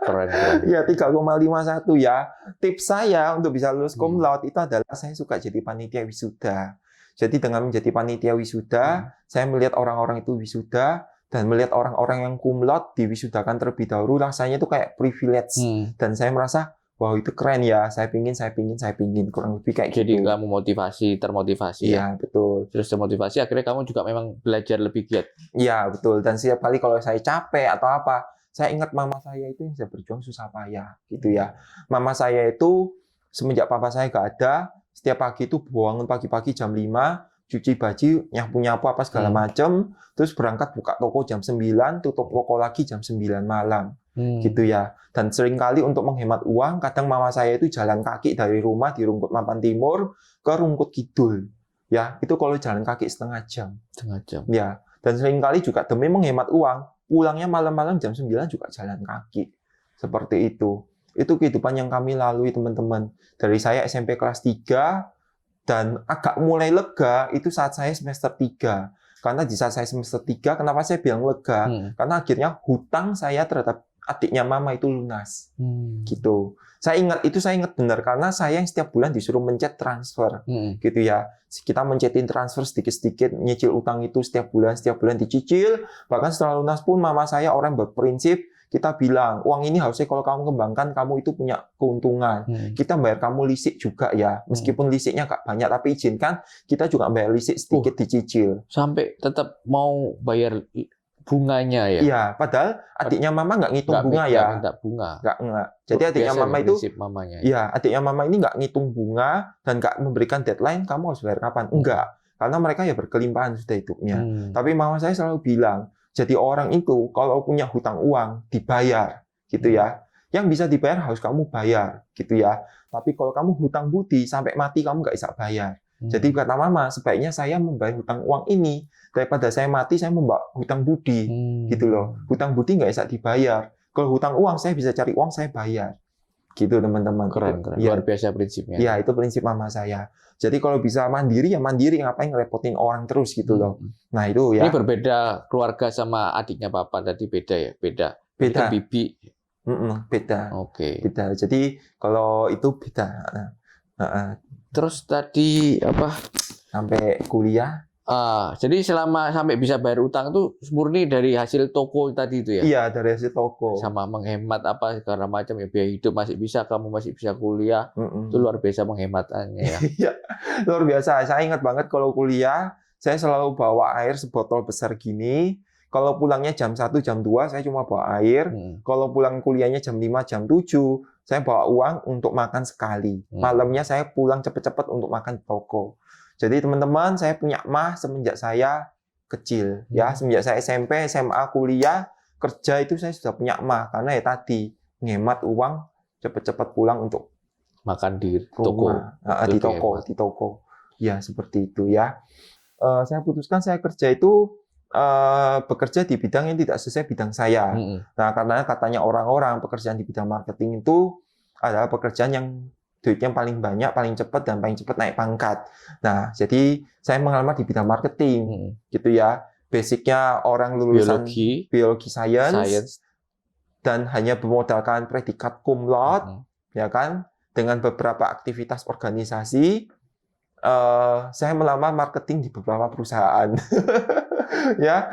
Speaker 2: keren.
Speaker 1: Ya, 3,51 ya. Tips saya untuk bisa lulus cum laude itu adalah saya suka jadi panitia wisuda. Jadi dengan menjadi panitia wisuda, saya melihat orang-orang itu wisuda dan melihat orang-orang yang cum laude diwisudakan terlebih dahulu, rasanya itu kayak privilege. Dan saya merasa, wow itu keren ya, saya pingin, kurang lebih kayak
Speaker 2: Jadi
Speaker 1: gitu.
Speaker 2: kamu termotivasi
Speaker 1: Iya, betul.
Speaker 2: Terus termotivasi, akhirnya kamu juga memang belajar lebih giat.
Speaker 1: Iya, betul. Dan setiap kali kalau saya capek atau apa, saya ingat mama saya itu yang sudah berjuang susah payah, gitu ya. Mama saya itu, semenjak papa saya nggak ada, setiap pagi itu bangun pagi-pagi jam 5, cuci baju, nyapu-nyapu apa segala macam, terus berangkat buka toko jam 9, tutup toko lagi jam 9 malam. Gitu ya. Dan seringkali untuk menghemat uang, kadang mama saya itu jalan kaki dari rumah di Rungkut Mapan Timur ke Rungkut Kidul. Ya, itu kalau jalan kaki setengah jam. Ya, dan seringkali juga demi menghemat uang, pulangnya malam-malam jam 9 juga jalan kaki. Seperti itu. Itu kehidupan yang kami lalui teman-teman. Dari saya SMP kelas 3, dan agak mulai lega itu saat saya semester 3. Karena di saat saya semester 3, kenapa saya bilang lega? Karena akhirnya hutang saya terhadap adiknya mama itu lunas. Gitu. Saya ingat benar karena saya yang setiap bulan disuruh mencet transfer. Gitu ya. Kita mencetin transfer sedikit-sedikit, nyicil utang itu setiap bulan dicicil. Bahkan setelah lunas pun mama saya orang berprinsip, kita bilang, uang ini harusnya kalau kamu kembangkan, kamu itu punya keuntungan. Kita bayar kamu lisik juga ya, meskipun lisiknya nggak banyak, tapi izinkan kita juga bayar lisik sedikit dicicil.
Speaker 2: Sampai tetap mau bayar bunganya ya?
Speaker 1: Iya, padahal adiknya mama nggak ngitung bunga ya.
Speaker 2: Nggak minta bunga.
Speaker 1: Nggak. Jadi adiknya mama itu,
Speaker 2: mamanya.
Speaker 1: Iya, adiknya mama ini nggak ngitung bunga dan nggak memberikan deadline, kamu harus bayar kapan? Enggak, karena mereka ya berkelimpahan sudah hidupnya. Tapi mama saya selalu bilang, jadi orang itu kalau punya hutang uang dibayar, gitu ya. Yang bisa dibayar harus kamu bayar, gitu ya. Tapi kalau kamu hutang budi sampai mati kamu nggak bisa bayar. Jadi kata mama, sebaiknya saya membayar hutang uang ini daripada saya mati saya membawa hutang budi, gitu loh. Hutang budi nggak bisa dibayar. Kalau hutang uang saya bisa cari uang saya bayar, gitu teman-teman.
Speaker 2: Keren.
Speaker 1: Ya,
Speaker 2: luar biasa prinsipnya.
Speaker 1: Ya, itu prinsip mama saya. Jadi kalau bisa mandiri ya mandiri, ngapain ngerepotin orang terus gitu loh. Nah itu ya.
Speaker 2: Ini berbeda keluarga sama adiknya papa tadi beda ya, beda.
Speaker 1: Beda.
Speaker 2: Kan bibi.
Speaker 1: Beda.
Speaker 2: Oke.
Speaker 1: Beda. Jadi kalau itu beda.
Speaker 2: Terus tadi apa?
Speaker 1: Sampai kuliah.
Speaker 2: Jadi selama sampai bisa bayar utang tuh murni dari hasil toko tadi itu ya?
Speaker 1: Iya, dari hasil toko.
Speaker 2: Sama menghemat apa segala macam ya, biaya hidup masih bisa, kamu masih bisa kuliah. Itu luar biasa penghematannya ya.
Speaker 1: Iya, luar biasa. Saya ingat banget kalau kuliah, saya selalu bawa air sebotol besar gini. Kalau pulangnya jam 1, jam 2, saya cuma bawa air. Kalau pulang kuliahnya jam 5, jam 7, saya bawa uang untuk makan sekali. Malamnya saya pulang cepet-cepet untuk makan di toko. Jadi teman-teman, saya punya mah semenjak saya kecil. Ya, semenjak saya SMP, SMA, kuliah, kerja itu saya sudah punya mah. Karena ya tadi, ngemat uang, cepet-cepet pulang untuk
Speaker 2: makan di toko.
Speaker 1: Di toko. Ya, seperti itu ya. Saya putuskan saya kerja itu bekerja di bidang yang tidak sesuai bidang saya. Nah, karena katanya orang-orang pekerjaan di bidang marketing itu adalah pekerjaan yang duitnya paling banyak, paling cepat, dan paling cepat naik pangkat. Nah, jadi saya mengelamar di bidang marketing, gitu ya. Basicnya orang lulusan biologi science, dan hanya bermodalkan predikat cum laude, ya kan, dengan beberapa aktivitas organisasi. Saya melamar marketing di beberapa perusahaan. Ya,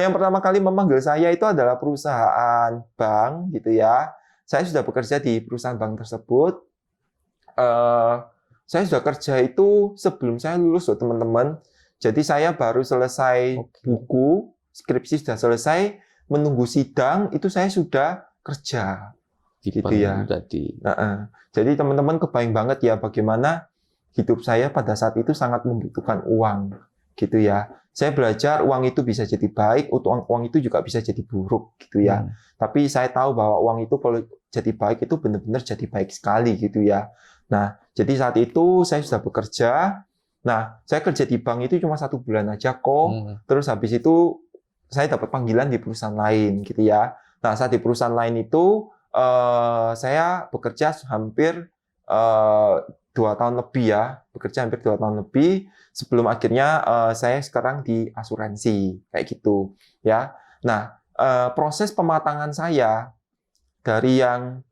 Speaker 1: yang pertama kali memanggil saya itu adalah perusahaan bank, gitu ya. Saya sudah bekerja di perusahaan bank tersebut. Saya sudah kerja itu sebelum saya lulus loh teman-teman. Jadi saya baru selesai buku, skripsi sudah selesai, menunggu sidang itu saya sudah kerja. Gitu ya. Jadi teman-teman kebayang banget ya bagaimana hidup saya pada saat itu sangat membutuhkan uang. Gitu ya. Saya belajar uang itu bisa jadi baik, uang itu juga bisa jadi buruk gitu ya. Tapi saya tahu bahwa uang itu kalau jadi baik itu benar-benar jadi baik sekali gitu ya. Nah, jadi saat itu saya sudah bekerja. Nah, saya kerja di bank itu cuma 1 bulan aja kok. Terus habis itu saya dapat panggilan di perusahaan lain gitu ya. Nah, saat di perusahaan lain itu saya bekerja hampir 2 tahun lebih ya. Bekerja hampir 2 tahun lebih sebelum akhirnya saya sekarang di asuransi kayak gitu ya. Nah, proses pematangan saya dari yang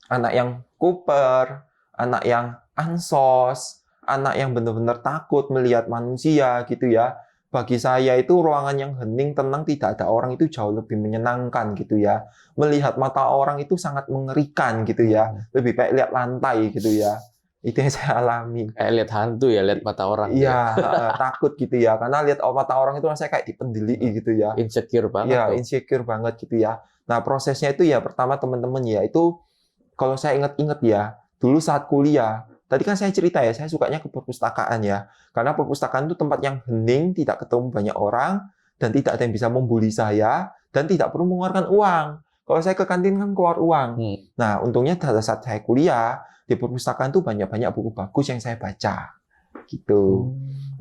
Speaker 1: anak yang kuper, anak yang ansos, anak yang benar-benar takut melihat manusia gitu ya. Bagi saya itu ruangan yang hening, tenang, tidak ada orang itu jauh lebih menyenangkan gitu ya. Melihat mata orang itu sangat mengerikan gitu ya. Lebih baik lihat lantai gitu ya. Itu yang saya alami.
Speaker 2: Kayak lihat hantu ya, lihat mata orang.
Speaker 1: Iya, takut gitu ya. Karena lihat mata orang itu rasanya kayak dipendeli gitu ya.
Speaker 2: Insecure banget.
Speaker 1: Iya, insecure banget gitu ya. Nah, prosesnya itu ya pertama teman-teman ya, itu kalau saya ingat-ingat ya, dulu saat kuliah, tadi kan saya cerita ya, saya sukanya ke perpustakaan ya. Karena perpustakaan itu tempat yang hening, tidak ketemu banyak orang, dan tidak ada yang bisa membuli saya, dan tidak perlu mengeluarkan uang. Kalau saya ke kantin kan keluar uang. Nah, untungnya pada saat saya kuliah, di perpustakaan itu banyak-banyak buku bagus yang saya baca. Gitu.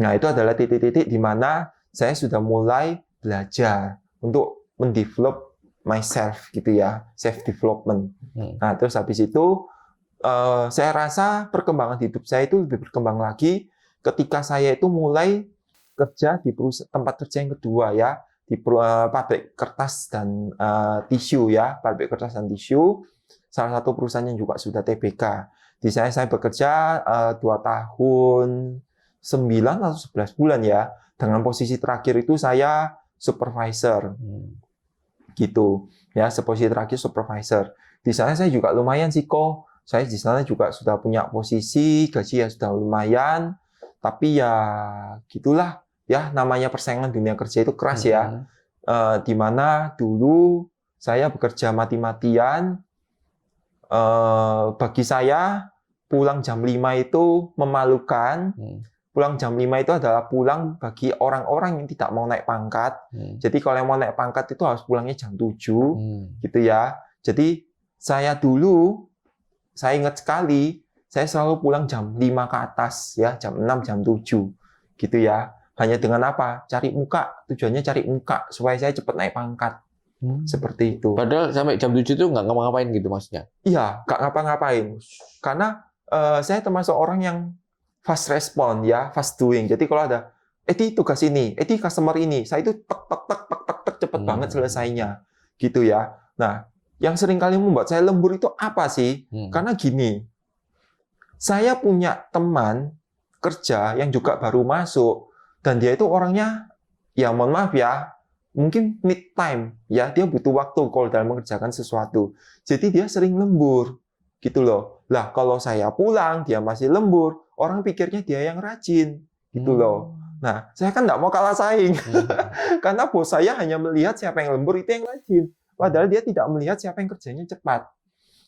Speaker 1: Nah, itu adalah titik-titik di mana saya sudah mulai belajar untuk mendevelop myself gitu ya, self development. Nah, terus habis itu saya rasa perkembangan hidup saya itu lebih berkembang lagi ketika saya itu mulai kerja di tempat kerja yang kedua ya, di pabrik kertas dan tisu ya, pabrik kertas dan tisu, salah satu perusahaan yang juga sudah TBK. Di saya bekerja 2 tahun 9 atau 11 bulan ya, dengan posisi terakhir itu saya supervisor. gitu ya, seposisi terakhir supervisor. Di sana saya juga lumayan sih kok, saya di sana juga sudah punya posisi, gaji ya sudah lumayan, tapi ya gitulah ya, namanya persaingan dunia kerja itu keras ya. Di mana dulu saya bekerja mati-matian, bagi saya pulang jam 5 itu memalukan. Pulang jam 5 itu adalah pulang bagi orang-orang yang tidak mau naik pangkat. Jadi kalau yang mau naik pangkat itu harus pulangnya jam 7 gitu ya. Jadi saya dulu, saya ingat sekali, saya selalu pulang jam 5 ke atas ya, jam 6, jam 7 gitu ya. Hanya dengan apa? Cari muka, tujuannya cari muka supaya saya cepat naik pangkat. Seperti itu.
Speaker 2: Padahal sampai jam 7 itu nggak ngapa-ngapain gitu maksudnya?
Speaker 1: Iya, nggak ngapa-ngapain. Karena saya termasuk orang yang fast respon ya, fast doing. Jadi kalau ada, tugas ini, customer ini, saya itu tek cepet banget selesainya, gitu ya. Nah, yang sering kali membuat saya lembur itu apa sih? Karena gini, saya punya teman kerja yang juga baru masuk dan dia itu orangnya, ya mohon maaf ya, mungkin need time ya, dia butuh waktu kalau dalam mengerjakan sesuatu. Jadi dia sering lembur, gitu loh. Lah kalau saya pulang dia masih lembur, orang pikirnya dia yang rajin, gitu loh. Nah, saya kan nggak mau kalah saing. Karena bos saya hanya melihat siapa yang lembur itu yang rajin. Padahal dia tidak melihat siapa yang kerjanya cepat.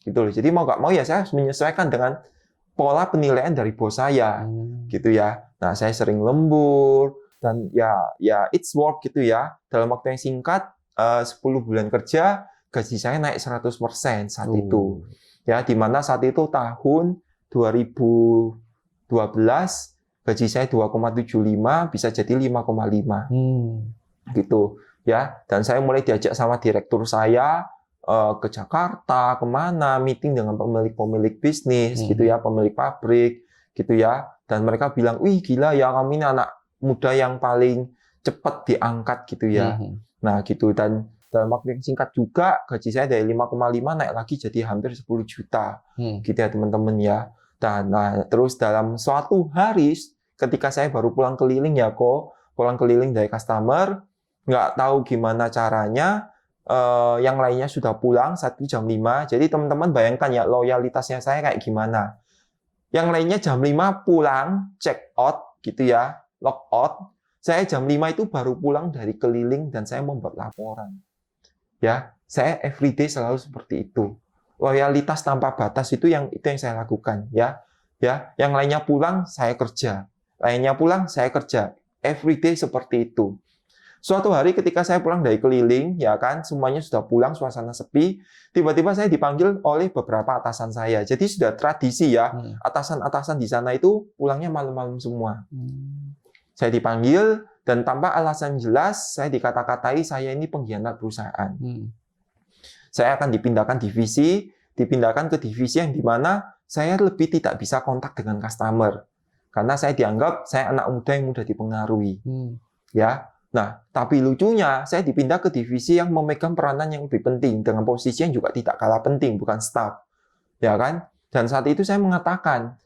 Speaker 1: Gitu loh. Jadi mau nggak mau ya saya harus menyesuaikan dengan pola penilaian dari bos saya. Gitu ya. Nah, saya sering lembur. Dan ya it's work gitu ya. Dalam waktu yang singkat, 10 bulan kerja, gaji saya naik 100% saat itu. Ya, di mana saat itu tahun 2012 gaji saya 2,75 bisa jadi 5,5 gitu ya. Dan saya mulai diajak sama direktur saya ke Jakarta, kemana, meeting dengan pemilik bisnis gitu ya, pemilik pabrik gitu ya. Dan mereka bilang, wih gila ya, kamu ini anak muda yang paling cepat diangkat gitu ya. Nah gitu, dan dalam waktu yang singkat juga gaji saya dari 5,5 naik lagi jadi hampir 10 juta gitu ya teman-teman ya. Dan nah, terus dalam suatu hari ketika saya baru pulang keliling ya kok, pulang keliling dari customer, nggak tahu gimana caranya, yang lainnya sudah pulang, 1 jam 5. Jadi teman-teman bayangkan ya loyalitasnya saya kayak gimana. Yang lainnya jam 5 pulang, check out gitu ya, log out. Saya jam 5 itu baru pulang dari keliling dan saya membuat laporan. Ya, saya everyday selalu seperti itu. Loyalitas tanpa batas itu yang saya lakukan ya. Ya, yang lainnya pulang saya kerja. Lainnya pulang saya kerja. Everyday seperti itu. Suatu hari ketika saya pulang dari keliling, ya kan, semuanya sudah pulang, suasana sepi, tiba-tiba saya dipanggil oleh beberapa atasan saya. Jadi sudah tradisi ya, atasan-atasan di sana itu pulangnya malam-malam semua. Saya dipanggil, dan tanpa alasan jelas, saya dikata-katai saya ini pengkhianat perusahaan. Saya akan dipindahkan ke divisi yang dimana saya lebih tidak bisa kontak dengan customer. Karena saya dianggap saya anak muda yang mudah dipengaruhi. Ya. Nah, tapi lucunya saya dipindah ke divisi yang memegang peranan yang lebih penting dengan posisi yang juga tidak kalah penting, bukan staff. Ya kan? Dan saat itu saya mengatakan,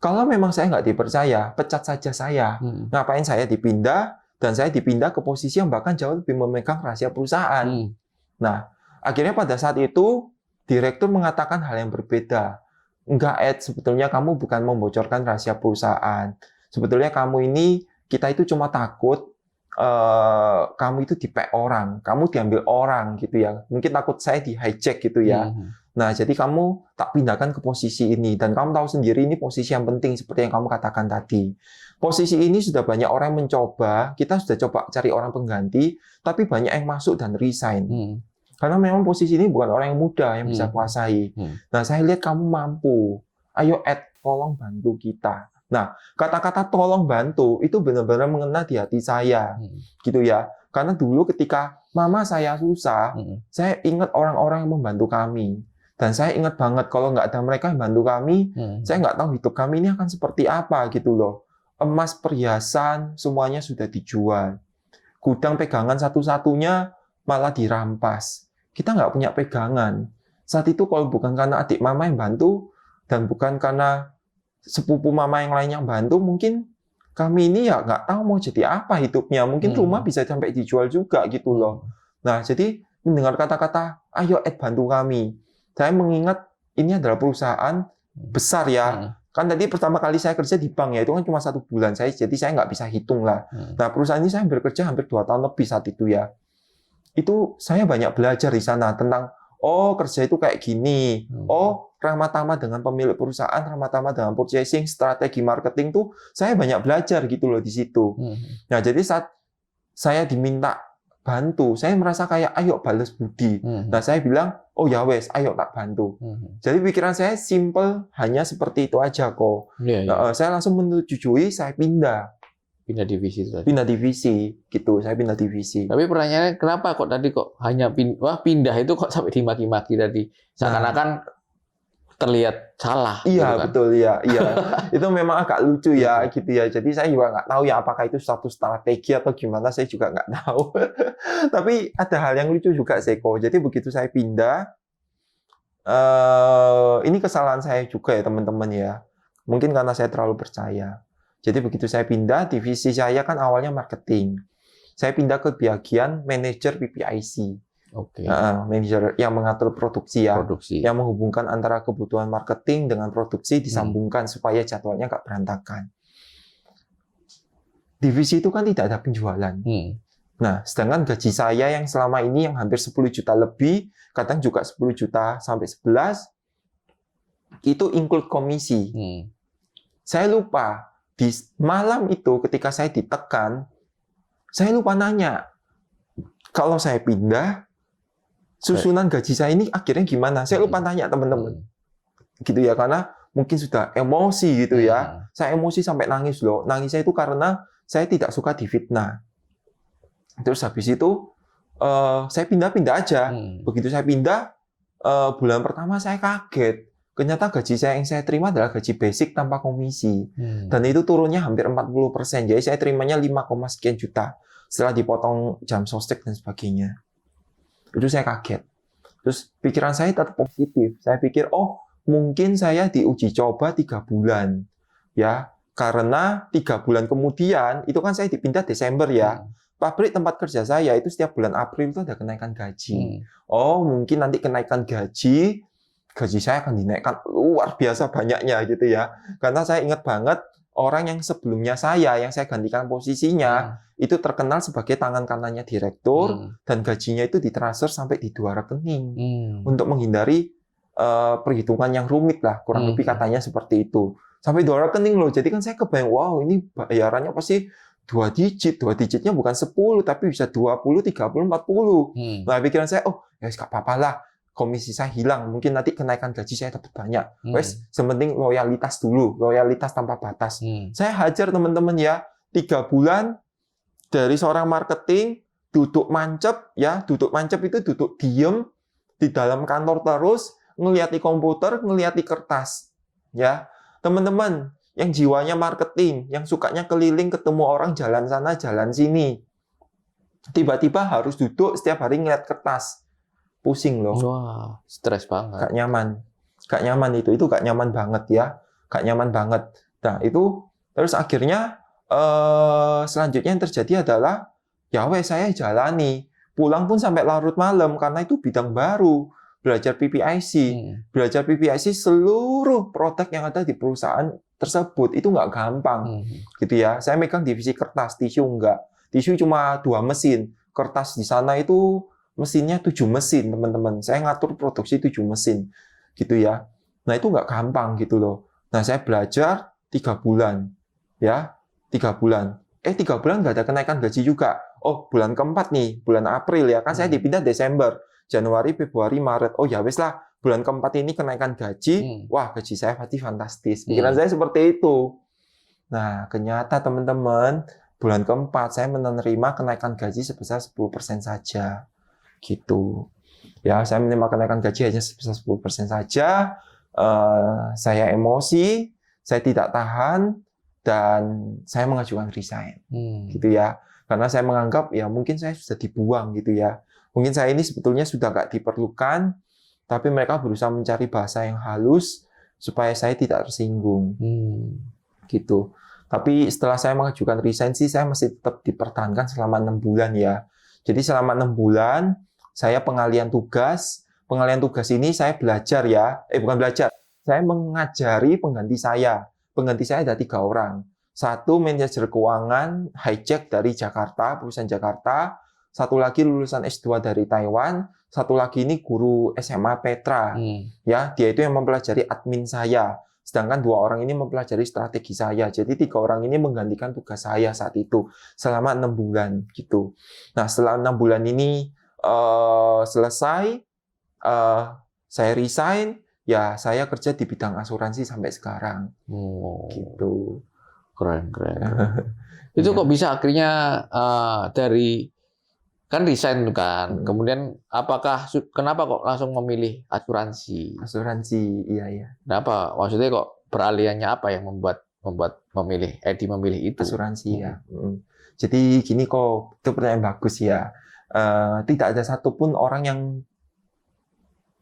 Speaker 1: kalau memang saya nggak dipercaya, pecat saja saya. Ngapain saya dipindah, dan saya dipindah ke posisi yang bahkan jauh lebih memegang rahasia perusahaan. Nah, akhirnya pada saat itu, direktur mengatakan hal yang berbeda. Enggak, Ed, sebetulnya kamu bukan membocorkan rahasia perusahaan. Sebetulnya kamu ini, kita itu cuma takut kamu itu dipek orang, kamu diambil orang gitu ya. Mungkin takut saya di hijack gitu ya. Nah, jadi kamu tak pindahkan ke posisi ini. Dan kamu tahu sendiri ini posisi yang penting seperti yang kamu katakan tadi. Posisi ini sudah banyak orang yang mencoba, kita sudah coba cari orang pengganti, tapi banyak yang masuk dan resign. Karena memang posisi ini bukan orang yang muda yang bisa kuasai. Nah, saya lihat kamu mampu. Ayo Ed, tolong bantu kita. Nah, kata-kata tolong bantu itu benar-benar mengena di hati saya. Gitu ya. Karena dulu ketika mama saya susah, saya ingat orang-orang yang membantu kami. Dan saya ingat banget kalau nggak ada mereka yang bantu kami, saya nggak tahu hidup kami ini akan seperti apa gitu loh. Emas, perhiasan, semuanya sudah dijual. Gudang pegangan satu-satunya malah dirampas. Kita nggak punya pegangan. Saat itu kalau bukan karena adik mama yang bantu, dan bukan karena sepupu mama yang lain yang bantu, mungkin kami ini ya nggak tahu mau jadi apa hidupnya. Mungkin rumah bisa sampai dijual juga gitu loh. Nah, jadi mendengar kata-kata, ayo Ed bantu kami. Saya mengingat ini adalah perusahaan besar ya. Kan tadi pertama kali saya kerja di bank ya, itu kan cuma 1 bulan. Jadi saya nggak bisa hitung lah. Nah, perusahaan ini saya bekerja hampir 2 tahun lebih saat itu ya. Itu saya banyak belajar di sana tentang, oh kerja itu kayak gini. Oh, ramah-tamah dengan pemilik perusahaan, ramah-tamah dengan purchasing, strategi marketing tuh saya banyak belajar gitu loh di situ. Nah, jadi saat saya diminta bantu, saya merasa kayak ayo balas budi. Nah, saya bilang, oh ya wes, ayo tak bantu. Jadi pikiran saya simple, hanya seperti itu aja kok. Nah, saya langsung menyetujui, saya pindah
Speaker 2: divisi itu.
Speaker 1: Pindah divisi gitu, saya pindah divisi.
Speaker 2: Tapi pertanyaannya kenapa kok tadi kok hanya pindah itu kok sampai dimaki-maki tadi? Seakan-akan terlihat salah.
Speaker 1: Iya,
Speaker 2: gitu kan?
Speaker 1: betul ya. Iya. Itu memang agak lucu ya gitu ya. Jadi saya juga nggak tahu ya apakah itu satu strategi atau gimana, saya juga nggak tahu. Tapi ada hal yang lucu juga Seko. Jadi begitu saya pindah, ini kesalahan saya juga ya teman-teman ya. Mungkin karena saya terlalu percaya. Jadi begitu saya pindah, divisi saya kan awalnya marketing. Saya pindah ke bagian manajer PPIC.
Speaker 2: Oke.
Speaker 1: Manajer yang mengatur produksi ya, yang menghubungkan antara kebutuhan marketing dengan produksi disambungkan supaya jadwalnya nggak berantakan. Divisi itu kan tidak ada penjualan. Nah, sedangkan gaji saya yang selama ini yang hampir 10 juta lebih, kadang juga 10 juta sampai 11, itu include komisi. Saya lupa, di malam itu ketika saya ditekan, saya lupa nanya, kalau saya pindah, susunan gaji saya ini akhirnya gimana? Saya lupa tanya teman-teman. Gitu ya, karena mungkin sudah emosi gitu ya. Saya emosi sampai nangis loh. Nangisnya itu karena saya tidak suka difitnah. Terus habis itu saya pindah-pindah aja. Begitu saya pindah, bulan pertama saya kaget. Ternyata gaji saya yang saya terima adalah gaji basic tanpa komisi. Dan itu turunnya hampir 40%. Jadi saya terimanya 5, sekian juta. Setelah dipotong jam sostek dan sebagainya. Itu saya kaget. Terus pikiran saya tetap positif. Saya pikir, oh mungkin saya diuji coba 3 bulan. Ya, karena 3 bulan kemudian, itu kan saya dipindah Desember ya. Pabrik tempat kerja saya itu setiap bulan April itu ada kenaikan gaji. Oh mungkin nanti kenaikan gaji saya akan dinaikkan luar biasa banyaknya gitu ya. Karena saya ingat banget, orang yang sebelumnya yang saya gantikan posisinya, itu terkenal sebagai tangan kanannya direktur, dan gajinya itu ditransfer sampai di 2 rekening. Untuk menghindari perhitungan yang rumit lah, kurang lebih katanya seperti itu. Sampai 2 rekening loh, jadi kan saya kebayang, wow ini bayarannya pasti 2 digit, 2 digitnya bukan 10, tapi bisa 20, 30, 40. Nah pikiran saya, oh ya gak apa-apa lah, komisi saya hilang, mungkin nanti kenaikan gaji saya dapat banyak. Wes, sementing loyalitas dulu, loyalitas tanpa batas. Saya hajar teman-teman ya, 3 bulan dari seorang marketing duduk mancep ya, duduk mancep itu duduk diem di dalam kantor terus, ngelihat di komputer, ngelihat di kertas. Ya, teman-teman yang jiwanya marketing, yang sukanya keliling ketemu orang jalan sana jalan sini, tiba-tiba harus duduk setiap hari ngeliat kertas. Pusing loh.
Speaker 2: Wah, stres banget.
Speaker 1: Gak nyaman itu gak nyaman banget ya, gak nyaman banget. Nah itu terus akhirnya selanjutnya yang terjadi adalah ya wes saya jalani, pulang pun sampai larut malam karena itu bidang baru, belajar PPIC, seluruh produk yang ada di perusahaan tersebut itu nggak gampang, gitu ya. Saya megang divisi kertas, tisu enggak, tisu cuma 2 mesin, kertas di sana itu mesinnya 7 mesin, teman-teman. Saya ngatur produksi 7 mesin, gitu ya. Nah, itu nggak gampang gitu loh. Nah, saya belajar 3 bulan, ya, 3 bulan. 3 bulan nggak ada kenaikan gaji juga. Oh, bulan keempat nih, bulan April ya, kan saya dipindah Desember, Januari, Februari, Maret. Oh ya wes lah, bulan keempat ini kenaikan gaji. Wah, gaji saya pasti fantastis. Pikiran saya seperti itu. Nah, ternyata teman-teman, bulan keempat saya menerima kenaikan gaji sebesar 10% saja. Gitu. Ya, saya menerima kenaikan gaji hanya sebesar 10% saja. Saya emosi, saya tidak tahan, dan saya mengajukan resign. Gitu ya. Karena saya menganggap ya mungkin saya sudah dibuang gitu ya. Mungkin saya ini sebetulnya sudah nggak diperlukan, tapi mereka berusaha mencari bahasa yang halus supaya saya tidak tersinggung. Gitu. Tapi setelah saya mengajukan resign sih, saya masih tetap dipertahankan selama 6 bulan ya. Jadi selama 6 bulan, saya pengalian tugas. Pengalian tugas ini saya belajar ya, bukan belajar, saya mengajari pengganti saya. Pengganti saya ada 3 orang. Satu manajer keuangan hijack dari Jakarta, perusahaan Jakarta. Satu lagi lulusan S2 dari Taiwan. Satu lagi ini guru SMA Petra. Ya, dia itu yang mempelajari admin saya. Sedangkan 2 orang ini mempelajari strategi saya. Jadi 3 orang ini menggantikan tugas saya saat itu selama 6 bulan gitu. Nah, setelah 6 bulan ini selesai, saya resign. Ya, saya kerja di bidang asuransi sampai sekarang. Gitu.
Speaker 2: Keren. Itu kok bisa akhirnya dari kan resign kan, kemudian kenapa kok langsung memilih asuransi?
Speaker 1: Asuransi, iya.
Speaker 2: Kenapa? Maksudnya kok beralihnya apa yang membuat Edi memilih itu?
Speaker 1: Asuransi ya. Jadi gini kok, itu pertanyaan bagus ya. Tidak ada satupun orang yang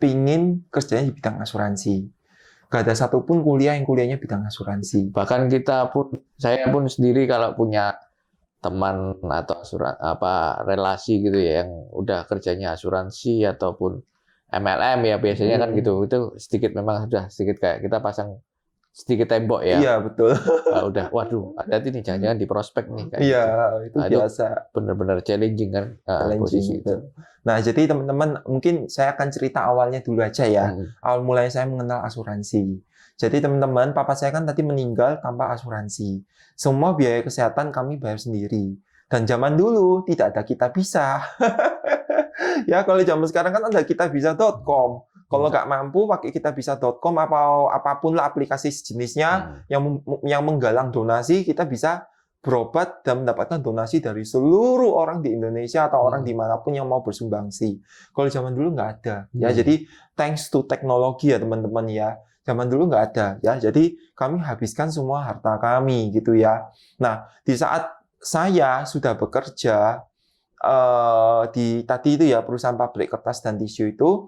Speaker 1: pingin kerjanya di bidang asuransi. Gak ada satupun kuliahnya bidang asuransi.
Speaker 2: Bahkan saya pun sendiri kalau punya teman atau relasi gitu ya yang udah kerjanya asuransi ataupun MLM ya biasanya kan gitu, itu sedikit memang sudah sedikit kayak kita pasang sedikit tembok ya.
Speaker 1: Iya betul.
Speaker 2: Udah, waduh, hati-hati nih, jangan-jangan di prospek nih.
Speaker 1: Iya gitu. Itu biasa.
Speaker 2: Benar-benar challenging kan posisi itu.
Speaker 1: Nah jadi teman-teman mungkin saya akan cerita awalnya dulu aja ya. Awal mulai saya mengenal asuransi. Jadi teman-teman, papa saya kan tadi meninggal tanpa asuransi. Semua biaya kesehatan kami bayar sendiri. Dan zaman dulu tidak ada Kitabisa. Ya kalau zaman sekarang kan ada kitabisa.com. Kalau nggak mampu pakai kitabisa.com atau apapun lah aplikasi sejenisnya yang menggalang donasi, kita bisa berobat dan mendapatkan donasi dari seluruh orang di Indonesia atau orang dimanapun yang mau bersumbangsi. Kalau zaman dulu nggak ada. Ya, jadi thanks to teknologi ya teman-teman ya. Zaman dulu nggak ada. Ya, jadi kami habiskan semua harta kami gitu ya. Nah, di saat saya sudah bekerja tadi itu ya perusahaan pabrik kertas dan tisu itu.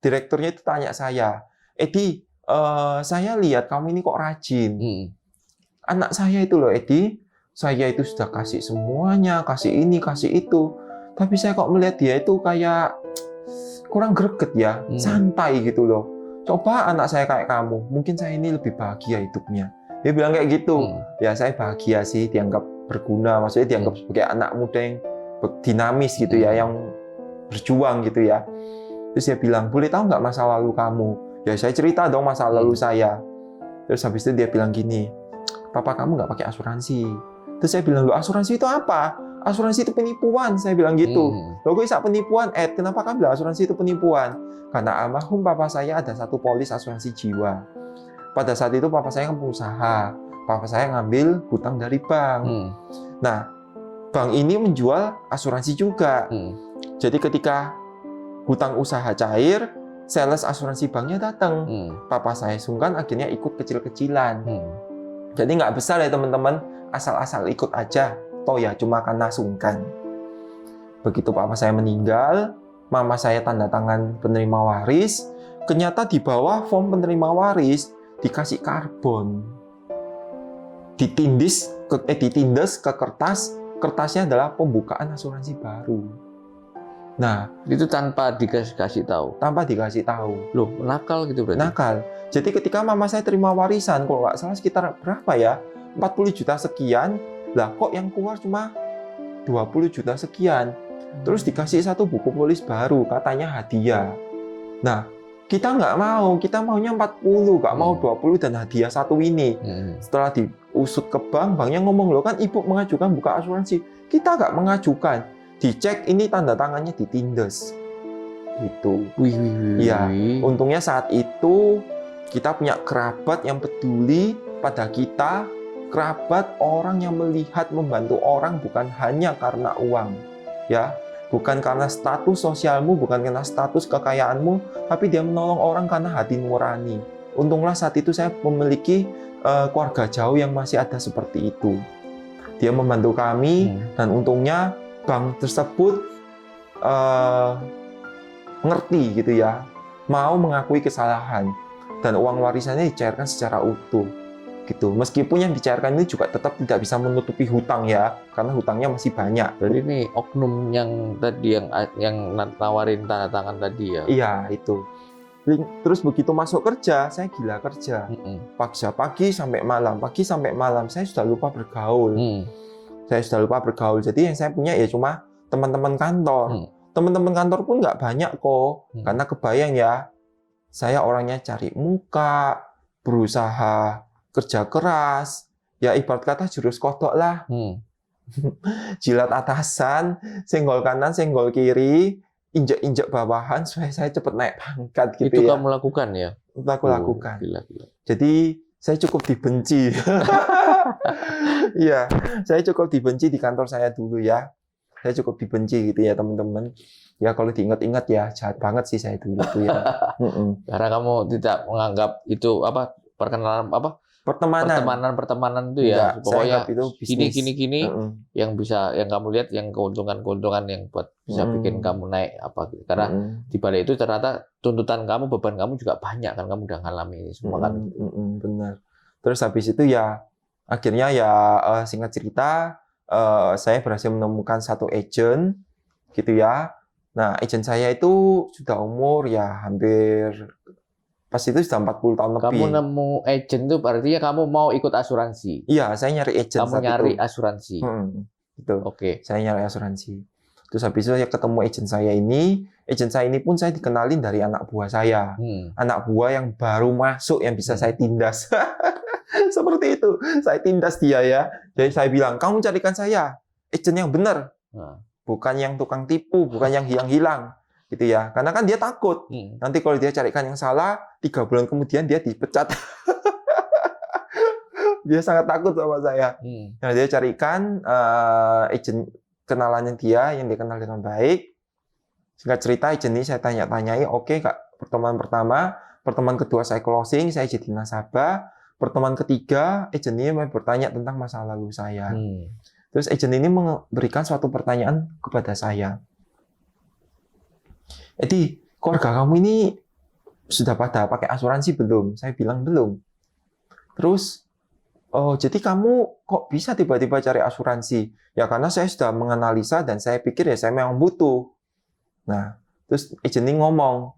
Speaker 1: Direkturnya itu tanya saya, Edi, saya lihat kamu ini kok rajin. Anak saya itu loh, Edi, saya itu sudah kasih semuanya, kasih ini, kasih itu. Tapi saya kok melihat dia itu kayak kurang greget ya, santai gitu loh. Coba anak saya kayak kamu, mungkin saya ini lebih bahagia hidupnya. Dia bilang kayak gitu. Ya saya bahagia sih, dianggap berguna, maksudnya dianggap sebagai anak muda yang dinamis gitu ya, yang berjuang gitu ya. Terus dia bilang, boleh tahu nggak masa lalu kamu? Ya saya cerita dong masa lalu saya. Terus habis itu dia bilang gini, papa kamu nggak pakai asuransi. Terus saya bilang, loh asuransi itu apa? Asuransi itu penipuan, saya bilang gitu. Loh kok bisa penipuan? Kenapa kamu bilang asuransi itu penipuan? Karena almarhum papa saya ada 1 polis asuransi jiwa. Pada saat itu papa saya kan pengusaha. Papa saya ngambil hutang dari bank. Nah, bank ini menjual asuransi juga. Jadi ketika hutang usaha cair, sales asuransi banknya datang. Papa saya sungkan akhirnya ikut kecil-kecilan. Jadi nggak besar ya teman-teman, asal-asal ikut aja. Toh ya cuma karena sungkan. Begitu papa saya meninggal, mama saya tanda tangan penerima waris. Ternyata di bawah form penerima waris dikasih karbon. Ditindas ke kertas. Kertasnya adalah pembukaan asuransi baru. Nah,
Speaker 2: itu tanpa dikasih tahu.
Speaker 1: Tanpa dikasih tahu.
Speaker 2: Loh, nakal gitu berarti.
Speaker 1: Nakal. Jadi ketika mama saya terima warisan, kalau nggak salah sekitar berapa ya? 40 juta sekian. Lah kok yang keluar cuma 20 juta sekian. Terus dikasih 1 buku polis baru, katanya hadiah. Nah, kita nggak mau. Kita maunya 40, nggak mau 20 dan hadiah 1 ini. Setelah diusut ke bank, banknya ngomong, loh kan ibu mengajukan buka asuransi. Kita nggak mengajukan. Dicek ini tanda tangannya ditindas gitu. Iya, untungnya saat itu kita punya kerabat yang peduli pada kita, kerabat orang yang melihat membantu orang bukan hanya karena uang, ya, bukan karena status sosialmu, bukan karena status kekayaanmu, tapi dia menolong orang karena hati nurani. Untunglah saat itu saya memiliki keluarga jauh yang masih ada seperti itu. Dia membantu kami dan untungnya bank tersebut ngerti gitu ya, mau mengakui kesalahan dan uang warisannya dicairkan secara utuh. gitu. Meskipun yang dicairkan ini juga tetap tidak bisa menutupi hutang ya, karena hutangnya masih banyak.
Speaker 2: Berarti ini oknum yang tadi yang nawarin tanda tangan tadi ya?
Speaker 1: Iya, itu. Terus begitu masuk kerja, saya gila kerja. Pagi sampai malam, saya sudah lupa bergaul. Jadi yang saya punya ya cuma teman-teman kantor. Teman-teman kantor pun nggak banyak kok, karena kebayang ya, saya orangnya cari muka, berusaha kerja keras, ya ibarat kata jurus kodok lah. Jilat atasan, senggol kanan, senggol kiri, injak-injak bawahan supaya saya cepat naik pangkat gitu.
Speaker 2: Itu
Speaker 1: ya.
Speaker 2: kamu lakukan ya?
Speaker 1: Itu aku lakukan.
Speaker 2: Gila.
Speaker 1: Jadi saya cukup dibenci. Iya, saya cukup dibenci di kantor saya dulu ya. Saya cukup dibenci gitu ya teman-teman. Ya kalau diingat-ingat ya jahat banget sih saya dulu tuh ya.
Speaker 2: Karena kamu tidak menganggap itu pertemanan itu ya.
Speaker 1: Enggak,
Speaker 2: Pokoknya
Speaker 1: itu
Speaker 2: gini yang kamu lihat yang keuntungan yang buat bisa bikin kamu naik gitu. Karena di balik itu ternyata tuntutan kamu, beban kamu juga banyak kan, kamu udah ngalami semua kan.
Speaker 1: Benar. Terus habis itu ya akhirnya ya singkat cerita saya berhasil menemukan satu agent gitu ya. Nah, agent saya itu sudah umur ya hampir pas itu sudah 40 tahun lebih.
Speaker 2: Kamu nemu agent itu artinya kamu mau ikut asuransi?
Speaker 1: Iya, saya nyari agent.
Speaker 2: Kamu nyari asuransi?
Speaker 1: Gitu.
Speaker 2: Oke.
Speaker 1: Saya nyari asuransi. Terus habis itu saya ketemu agent saya ini. Agent saya ini pun saya dikenalin dari anak buah saya. Anak buah yang baru masuk yang bisa saya tindas. Seperti itu. Saya tindas dia ya. Jadi saya bilang, kamu carikan saya agent yang benar. Bukan yang tukang tipu, bukan yang hilang-hilang. Gitu ya. Karena kan dia takut. Nanti kalau dia carikan yang salah, 3 bulan kemudian dia dipecat. Dia sangat takut sama saya. Nah, dia carikan agent kenalannya dia yang dikenal dengan baik. Singkat cerita, agent ini saya tanya-tanyai, oke Kak, pertemuan pertama, pertemuan kedua saya closing, saya jadi nasabah. Pertemuan ketiga, agent ini bertanya tentang masa lalu saya. Terus agent ini memberikan suatu pertanyaan kepada saya. Jadi, keluarga kamu ini sudah pada pakai asuransi belum? Saya bilang belum. Terus, oh jadi kamu kok bisa tiba-tiba cari asuransi? Ya karena saya sudah menganalisa dan saya pikir ya saya memang butuh. Nah, terus agent ini ngomong,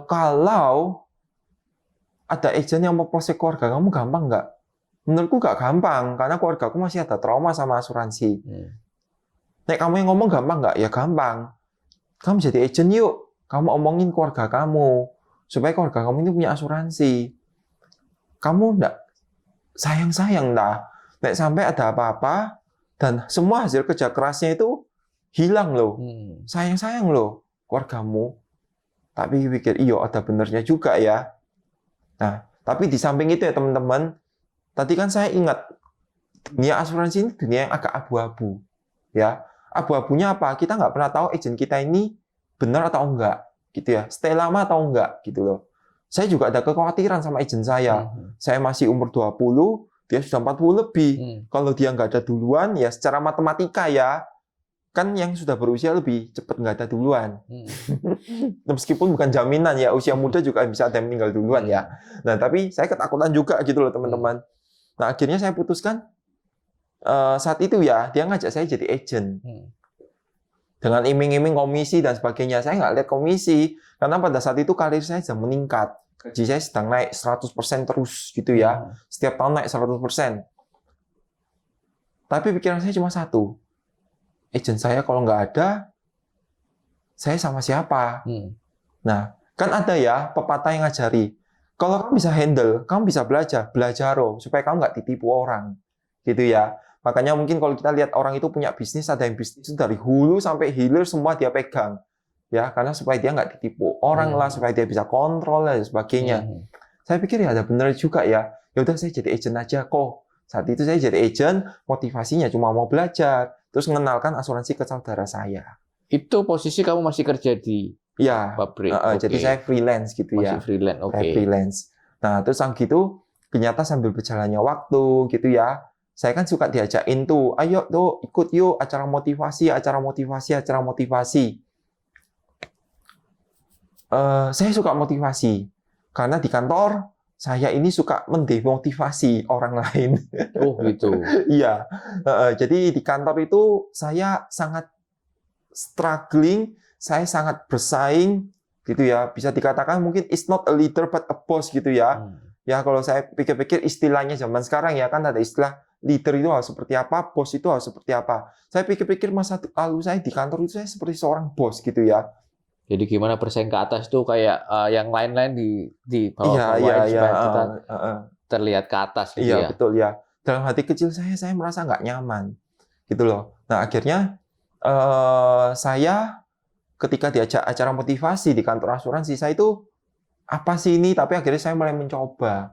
Speaker 1: kalau ada agent yang mau proses keluarga kamu gampang nggak? Menurutku nggak gampang, karena keluarga aku masih ada trauma sama asuransi. Nek kamu yang ngomong gampang nggak? Ya gampang. Kamu jadi agent yuk. Kamu omongin keluarga kamu. Supaya keluarga kamu ini punya asuransi. Kamu nggak sayang-sayang dah. Nek sampai ada apa-apa, dan semua hasil kerja kerasnya itu hilang loh. Sayang-sayang loh keluargamu. Tapi pikir, iya ada benernya juga ya. Nah, tapi di samping itu ya teman-teman, tadi kan saya ingat, dunia asuransi ini dunia yang agak abu-abu. Ya, abu-abunya apa? Kita nggak pernah tahu agent kita ini benar atau enggak. Gitu ya, stay lama atau enggak. Gitu loh. Saya juga ada kekhawatiran sama agent saya. Saya masih umur 20, dia sudah 40 lebih. Kalau dia nggak ada duluan, ya secara matematika ya, kan yang sudah berusia lebih cepat nggak ada duluan. Meskipun bukan jaminan ya, usia muda juga bisa ada yang meninggal duluan ya. Nah, tapi saya ketakutan juga gitu loh teman-teman. Nah, akhirnya saya putuskan saat itu ya, dia ngajak saya jadi agent. Dengan iming-iming komisi dan sebagainya. Saya nggak lihat komisi, karena pada saat itu karir saya sedang meningkat. Gaji saya sedang naik 100% terus gitu ya. Setiap tahun naik 100%. Tapi pikiran saya cuma satu. Agent saya kalau nggak ada, saya sama siapa? Nah, kan ada ya pepatah yang ngajari. Kalau kamu bisa handle, kamu bisa belajar supaya kamu nggak ditipu orang. Gitu ya. Makanya mungkin kalau kita lihat orang itu punya bisnis, ada yang bisnis itu dari hulu sampai hilir semua dia pegang. Ya, karena supaya dia nggak ditipu orang lah, supaya dia bisa kontrol dan sebagainya. Saya pikir ya ada benar juga ya. Ya udah saya jadi agent aja kok. Saat itu saya jadi agent, motivasinya cuma mau belajar, terus mengenalkan asuransi ke saudara saya.
Speaker 2: Itu posisi kamu masih kerja di pabrik.
Speaker 1: Jadi saya freelance gitu ya.
Speaker 2: Masih freelance, oke.
Speaker 1: Saya freelance. Nah, terus yang gitu ternyata sambil berjalannya waktu gitu ya. Saya kan suka diajakin tuh, ayo tuh ikut yuk acara motivasi. Saya suka motivasi karena di kantor saya ini suka mendemotivasi orang lain.
Speaker 2: Oh gitu.
Speaker 1: Iya, jadi di kantor itu saya sangat struggling, saya sangat bersaing, gitu ya. Bisa dikatakan mungkin it's not a leader but a boss gitu ya. Ya kalau saya pikir-pikir istilahnya zaman sekarang ya kan ada istilah leader itu harus seperti apa, bos itu harus seperti apa. Saya pikir-pikir masa lalu saya di kantor itu saya seperti seorang bos gitu ya.
Speaker 2: Jadi gimana bersaing ke atas tuh kayak yang lain-lain di
Speaker 1: Iya,
Speaker 2: bawah-bawahin supaya
Speaker 1: iya,
Speaker 2: kita terlihat ke atas gitu
Speaker 1: iya,
Speaker 2: ya.
Speaker 1: betul ya. Dalam hati kecil saya merasa nggak nyaman, gitu loh. Nah akhirnya saya ketika diajak acara motivasi di kantor asuransi, saya itu apa sih ini? Tapi akhirnya saya mulai mencoba.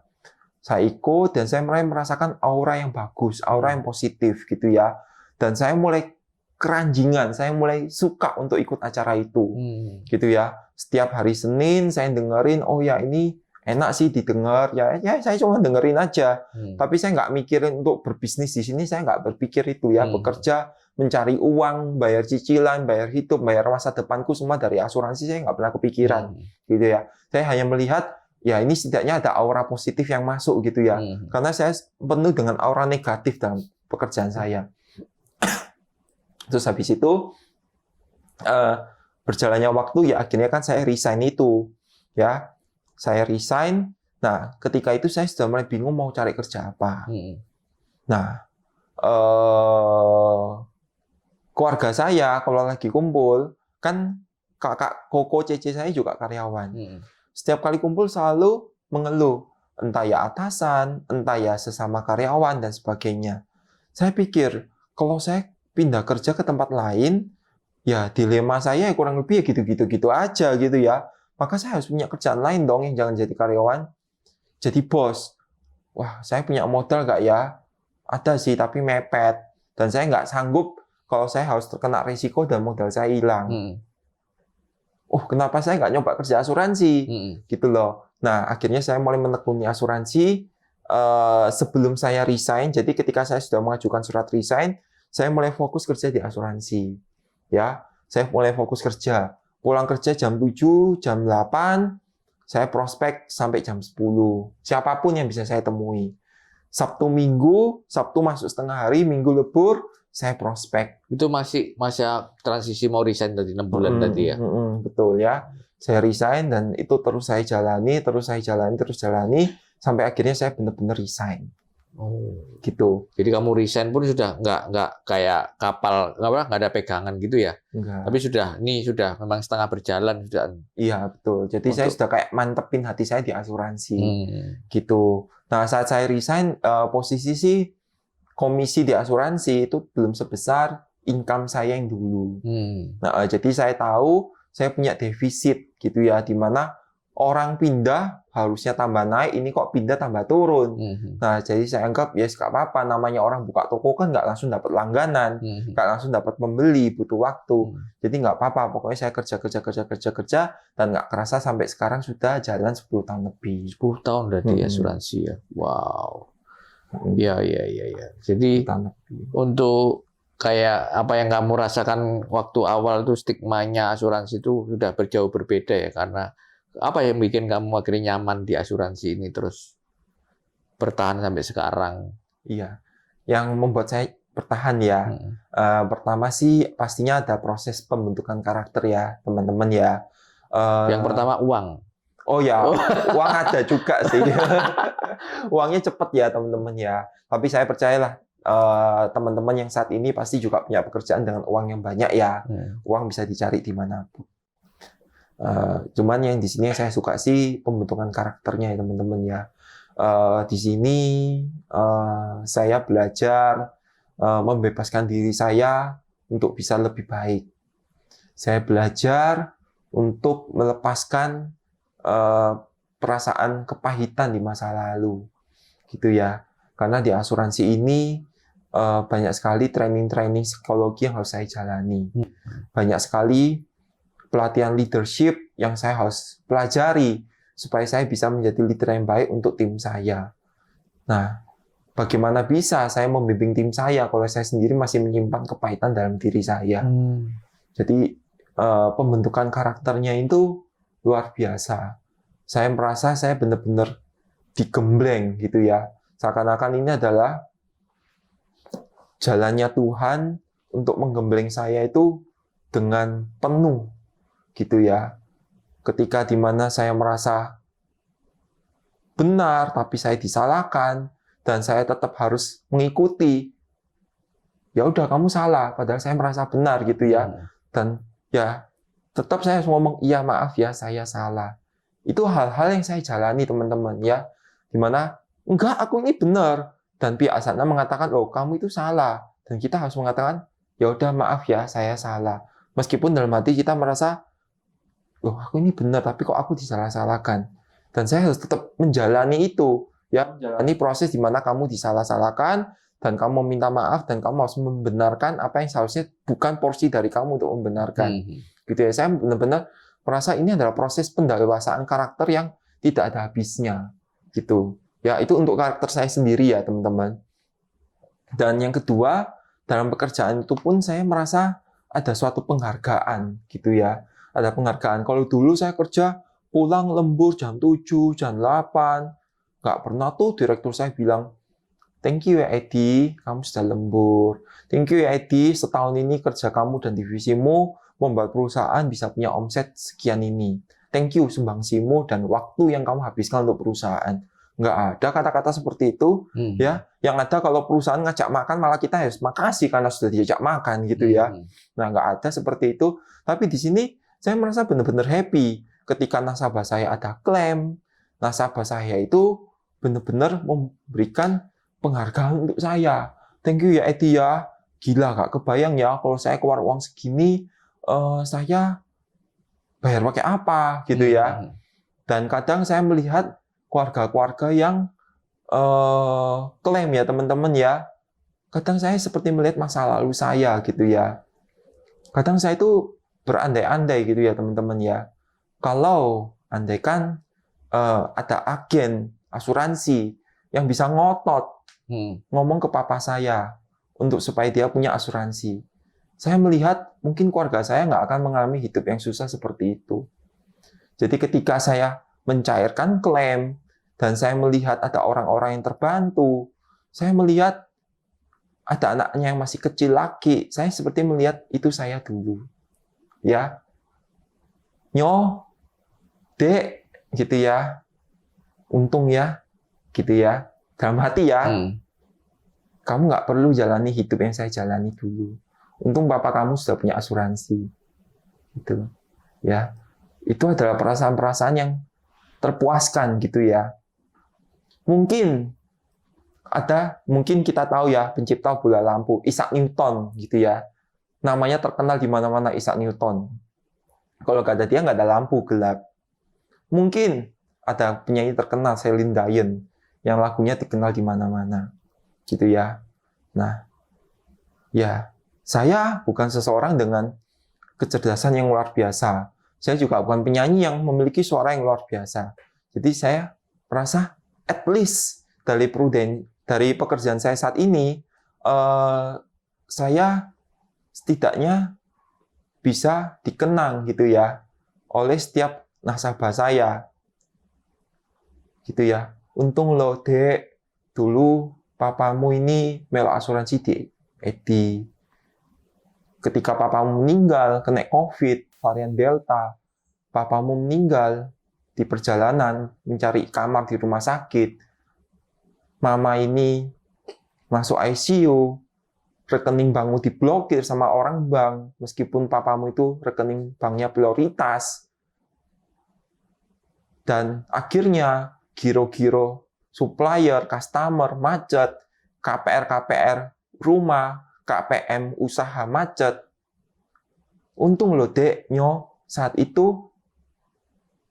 Speaker 1: Saya ikut dan saya mulai merasakan aura yang bagus, aura yang positif gitu ya. Dan saya mulai keranjingan, saya mulai suka untuk ikut acara itu, gitu ya. Setiap hari Senin saya dengerin, oh ya ini enak sih didengar, ya saya cuma dengerin aja. Tapi saya nggak mikirin untuk berbisnis di sini, saya nggak berpikir itu ya. Bekerja, mencari uang, bayar cicilan, bayar hidup, bayar masa depanku semua dari asuransi, saya nggak pernah kepikiran, gitu ya. Saya hanya melihat, ya ini setidaknya ada aura positif yang masuk gitu ya. Karena saya penuh dengan aura negatif dalam pekerjaan saya. Terus habis itu berjalannya waktu ya akhirnya kan saya resign itu ya, saya resign. Nah ketika itu saya sudah mulai bingung mau cari kerja apa. Nah keluarga saya kalau lagi kumpul kan kakak Koko Cece saya juga karyawan. Setiap kali kumpul selalu mengeluh, entah ya atasan, entah ya sesama karyawan dan sebagainya. Saya pikir kalau saya pindah kerja ke tempat lain, ya dilema saya kurang lebih ya gitu-gitu aja gitu ya. Maka saya harus punya kerjaan lain dong yang jangan jadi karyawan, jadi bos. Wah, saya punya modal nggak ya? Ada sih, tapi mepet. Dan saya nggak sanggup kalau saya harus terkena risiko dan modal saya hilang. Kenapa saya nggak nyoba kerja asuransi? Gitu loh. Nah, akhirnya saya mulai menekuni asuransi sebelum saya resign. Jadi ketika saya sudah mengajukan surat resign, saya mulai fokus kerja di asuransi. Ya, saya mulai fokus kerja. Pulang kerja jam 7, jam 8, saya prospek sampai jam 10. Siapapun yang bisa saya temui. Sabtu Minggu, Sabtu masuk setengah hari, Minggu libur, saya prospek.
Speaker 2: Itu masih masa transisi mau resign tadi 6 bulan tadi ya?
Speaker 1: Betul ya. Saya resign dan itu terus saya jalani, sampai akhirnya saya benar-benar resign. Gitu.
Speaker 2: Jadi kamu resign pun sudah nggak kayak kapal nggak ada pegangan gitu ya?
Speaker 1: Enggak.
Speaker 2: Tapi sudah memang setengah berjalan sudah.
Speaker 1: Iya betul. Jadi saya sudah kayak mantepin hati saya di asuransi. Gitu. Nah saat saya resign posisi sih komisi di asuransi itu belum sebesar income saya yang dulu. Nah jadi saya tahu saya punya defisit gitu ya, di mana orang pindah harusnya tambah naik, ini kok pindah tambah turun. Nah, jadi saya anggap ya nggak apa-apa, namanya orang buka toko kan nggak langsung dapat langganan, nggak langsung dapat pembeli, butuh waktu. Jadi nggak apa-apa, pokoknya saya kerja dan nggak kerasa sampai sekarang sudah jalan 10 tahun lebih.
Speaker 2: 10 tahun dari asuransi ya. Wow. Ya. Jadi untuk kayak apa yang kamu rasakan waktu awal tuh stigmanya asuransi itu sudah jauh berbeda ya, karena apa yang bikin kamu akhirnya nyaman di asuransi ini terus bertahan sampai sekarang?
Speaker 1: Iya, yang membuat saya bertahan ya. Pertama sih pastinya ada proses pembentukan karakter ya, teman-teman ya.
Speaker 2: Yang pertama uang.
Speaker 1: Oh ya, uang ada juga sih. Uangnya cepet ya teman-teman ya. Tapi saya percayalah teman-teman yang saat ini pasti juga punya pekerjaan dengan uang yang banyak ya. Uang bisa dicari dimanapun. Cuman yang di sini saya suka sih pembentukan karakternya ya teman-teman ya. Di sini saya belajar membebaskan diri saya untuk bisa lebih baik. Saya belajar untuk melepaskan perasaan kepahitan di masa lalu, gitu ya. Karena di asuransi ini banyak sekali training-training psikologi yang harus saya jalani. Banyak sekali pelatihan leadership yang saya harus pelajari supaya saya bisa menjadi leader yang baik untuk tim saya. Nah, bagaimana bisa saya membimbing tim saya kalau saya sendiri masih menyimpan kepahitan dalam diri saya? Jadi pembentukan karakternya itu luar biasa. Saya merasa saya benar-benar digembleng gitu ya. Seakan-akan ini adalah jalannya Tuhan untuk menggembleng saya itu dengan penuh gitu ya. Ketika dimana saya merasa benar tapi saya disalahkan dan saya tetap harus mengikuti, ya udah kamu salah padahal saya merasa benar gitu ya. Dan ya tetap saya harus ngomong iya maaf ya saya salah. Itu hal-hal yang saya jalani teman-teman ya. Dimana enggak aku ini benar dan pihak sana mengatakan oh kamu itu salah dan kita harus mengatakan ya udah maaf ya saya salah. Meskipun dalam hati kita merasa loh aku ini benar tapi kok aku disalah-salahkan. Dan saya harus tetap menjalani itu ya, menjalani proses di mana kamu disalah-salahkan dan kamu meminta maaf dan kamu harus membenarkan apa yang seharusnya bukan porsi dari kamu untuk membenarkan. Gitu ya. Saya benar-benar merasa ini adalah proses pendewasaan karakter yang tidak ada habisnya. Gitu. Ya, itu untuk karakter saya sendiri ya, teman-teman. Dan yang kedua, dalam pekerjaan itu pun saya merasa ada suatu penghargaan gitu ya. Ada penghargaan. Kalau dulu saya kerja pulang lembur jam 7, jam 8. Nggak pernah tuh direktur saya bilang, thank you ya Edi, kamu sudah lembur. Thank you ya Edi, setahun ini kerja kamu dan divisimu membuat perusahaan bisa punya omset sekian ini. Thank you sumbangsimu dan waktu yang kamu habiskan untuk perusahaan. Nggak ada kata-kata seperti itu. Ya. Yang ada kalau perusahaan ngajak makan malah kita harus makasih karena sudah diajak makan gitu ya. Nah nggak ada seperti itu. Tapi di sini saya merasa benar-benar happy ketika nasabah saya ada klaim. Nasabah saya itu benar-benar memberikan penghargaan untuk saya. Thank you ya Edi ya. Gila gak kebayang ya kalau saya keluar uang segini, saya bayar pakai apa gitu ya. Dan kadang saya melihat keluarga-keluarga yang klaim ya teman-teman ya. Kadang saya seperti melihat masa lalu saya gitu ya. Kadang saya itu berandai-andai gitu ya teman-teman ya. Kalau andaikan ada agen asuransi yang bisa ngotot ngomong ke papa saya untuk supaya dia punya asuransi. Saya melihat mungkin keluarga saya nggak akan mengalami hidup yang susah seperti itu. Jadi ketika saya mencairkan klaim dan saya melihat ada orang-orang yang terbantu, saya melihat ada anaknya yang masih kecil lagi, saya seperti melihat itu saya dulu. Ya. Nyo, Dek, gitu ya. Untung ya, gitu ya. Dalam hati ya, kamu nggak perlu jalani hidup yang saya jalani dulu. Untung papa kamu sudah punya asuransi. Gitu. Ya. Itu adalah perasaan-perasaan yang terpuaskan gitu ya. Mungkin kita tahu ya pencipta bola lampu Isaac Newton gitu ya. Namanya terkenal di mana-mana Isaac Newton. Kalau nggak ada dia nggak ada lampu gelap. Mungkin ada penyanyi terkenal Celine Dion yang lagunya dikenal di mana-mana. Gitu ya. Nah, ya, saya bukan seseorang dengan kecerdasan yang luar biasa. Saya juga bukan penyanyi yang memiliki suara yang luar biasa. Jadi saya merasa at least dari pekerjaan saya saat ini, saya setidaknya bisa dikenang gitu ya oleh setiap nasabah saya. Gitu ya. Untung loh, Dek, dulu papamu ini melok asuransi di Edi. Ketika papamu meninggal, kena COVID, varian Delta, papamu meninggal di perjalanan mencari kamar di rumah sakit, mama ini masuk ICU, rekening bankmu diblokir sama orang bank, meskipun papamu itu rekening banknya prioritas. Dan akhirnya giro-giro supplier, customer macet, KPR rumah, KPM usaha macet. Untung loh Dek, Nyo, saat itu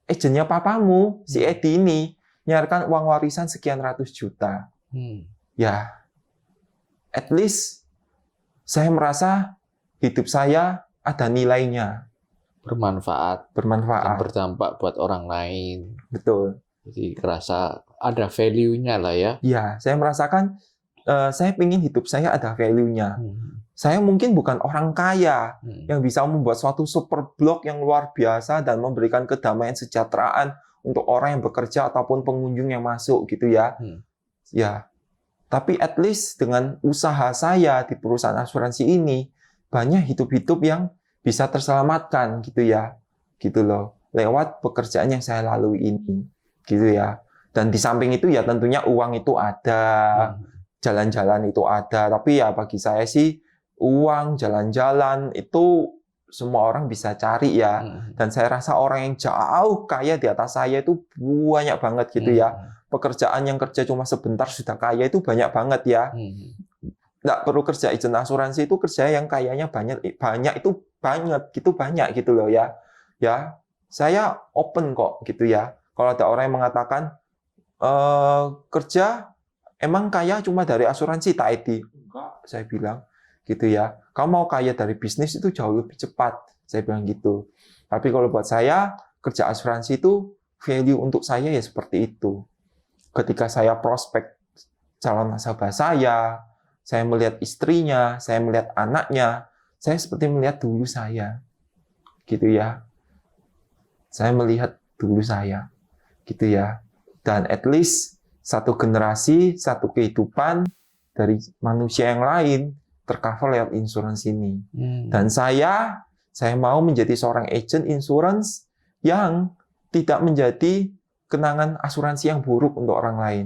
Speaker 1: agennya papamu, si Edi ini, nyarirkan uang warisan sekian ratus juta. Ya, at least saya merasa hidup saya ada nilainya.
Speaker 2: Bermanfaat. Dan berdampak buat orang lain.
Speaker 1: Betul.
Speaker 2: Jadi kerasa ada value-nya lah ya.
Speaker 1: Ya, saya merasakan saya ingin hidup saya ada value-nya. Saya mungkin bukan orang kaya yang bisa membuat suatu super blok yang luar biasa dan memberikan kedamaian sejahteraan untuk orang yang bekerja ataupun pengunjung yang masuk gitu ya. Ya, tapi at least dengan usaha saya di perusahaan asuransi ini banyak hidup-hidup yang bisa terselamatkan gitu ya. Gitu loh. Lewat pekerjaan yang saya lalui ini. Gitu ya. Dan di samping itu ya tentunya uang itu ada, jalan-jalan itu ada. Tapi ya bagi saya sih uang, jalan-jalan itu semua orang bisa cari ya. Dan saya rasa orang yang jauh kaya di atas saya itu banyak banget gitu ya. Pekerjaan yang kerja cuma sebentar sudah kaya itu banyak banget ya. Nggak perlu kerja agent asuransi itu kerja yang kayanya banyak itu banyak gitu loh ya. Ya, saya open kok gitu ya. Kalau ada orang yang mengatakan kerja emang kaya cuma dari asuransi tak Edi? Enggak, saya bilang gitu ya. Kamu mau kaya dari bisnis itu jauh lebih cepat, saya bilang gitu. Tapi kalau buat saya kerja asuransi itu value untuk saya ya seperti itu. Ketika saya prospek calon nasabah saya melihat istrinya, saya melihat anaknya, saya seperti melihat dulu saya, gitu ya. Saya melihat dulu saya, gitu ya. Dan at least satu generasi, satu kehidupan dari manusia yang lain tercover lewat insurance ini. Dan saya mau menjadi seorang agent insurance yang tidak menjadi kenangan asuransi yang buruk untuk orang lain.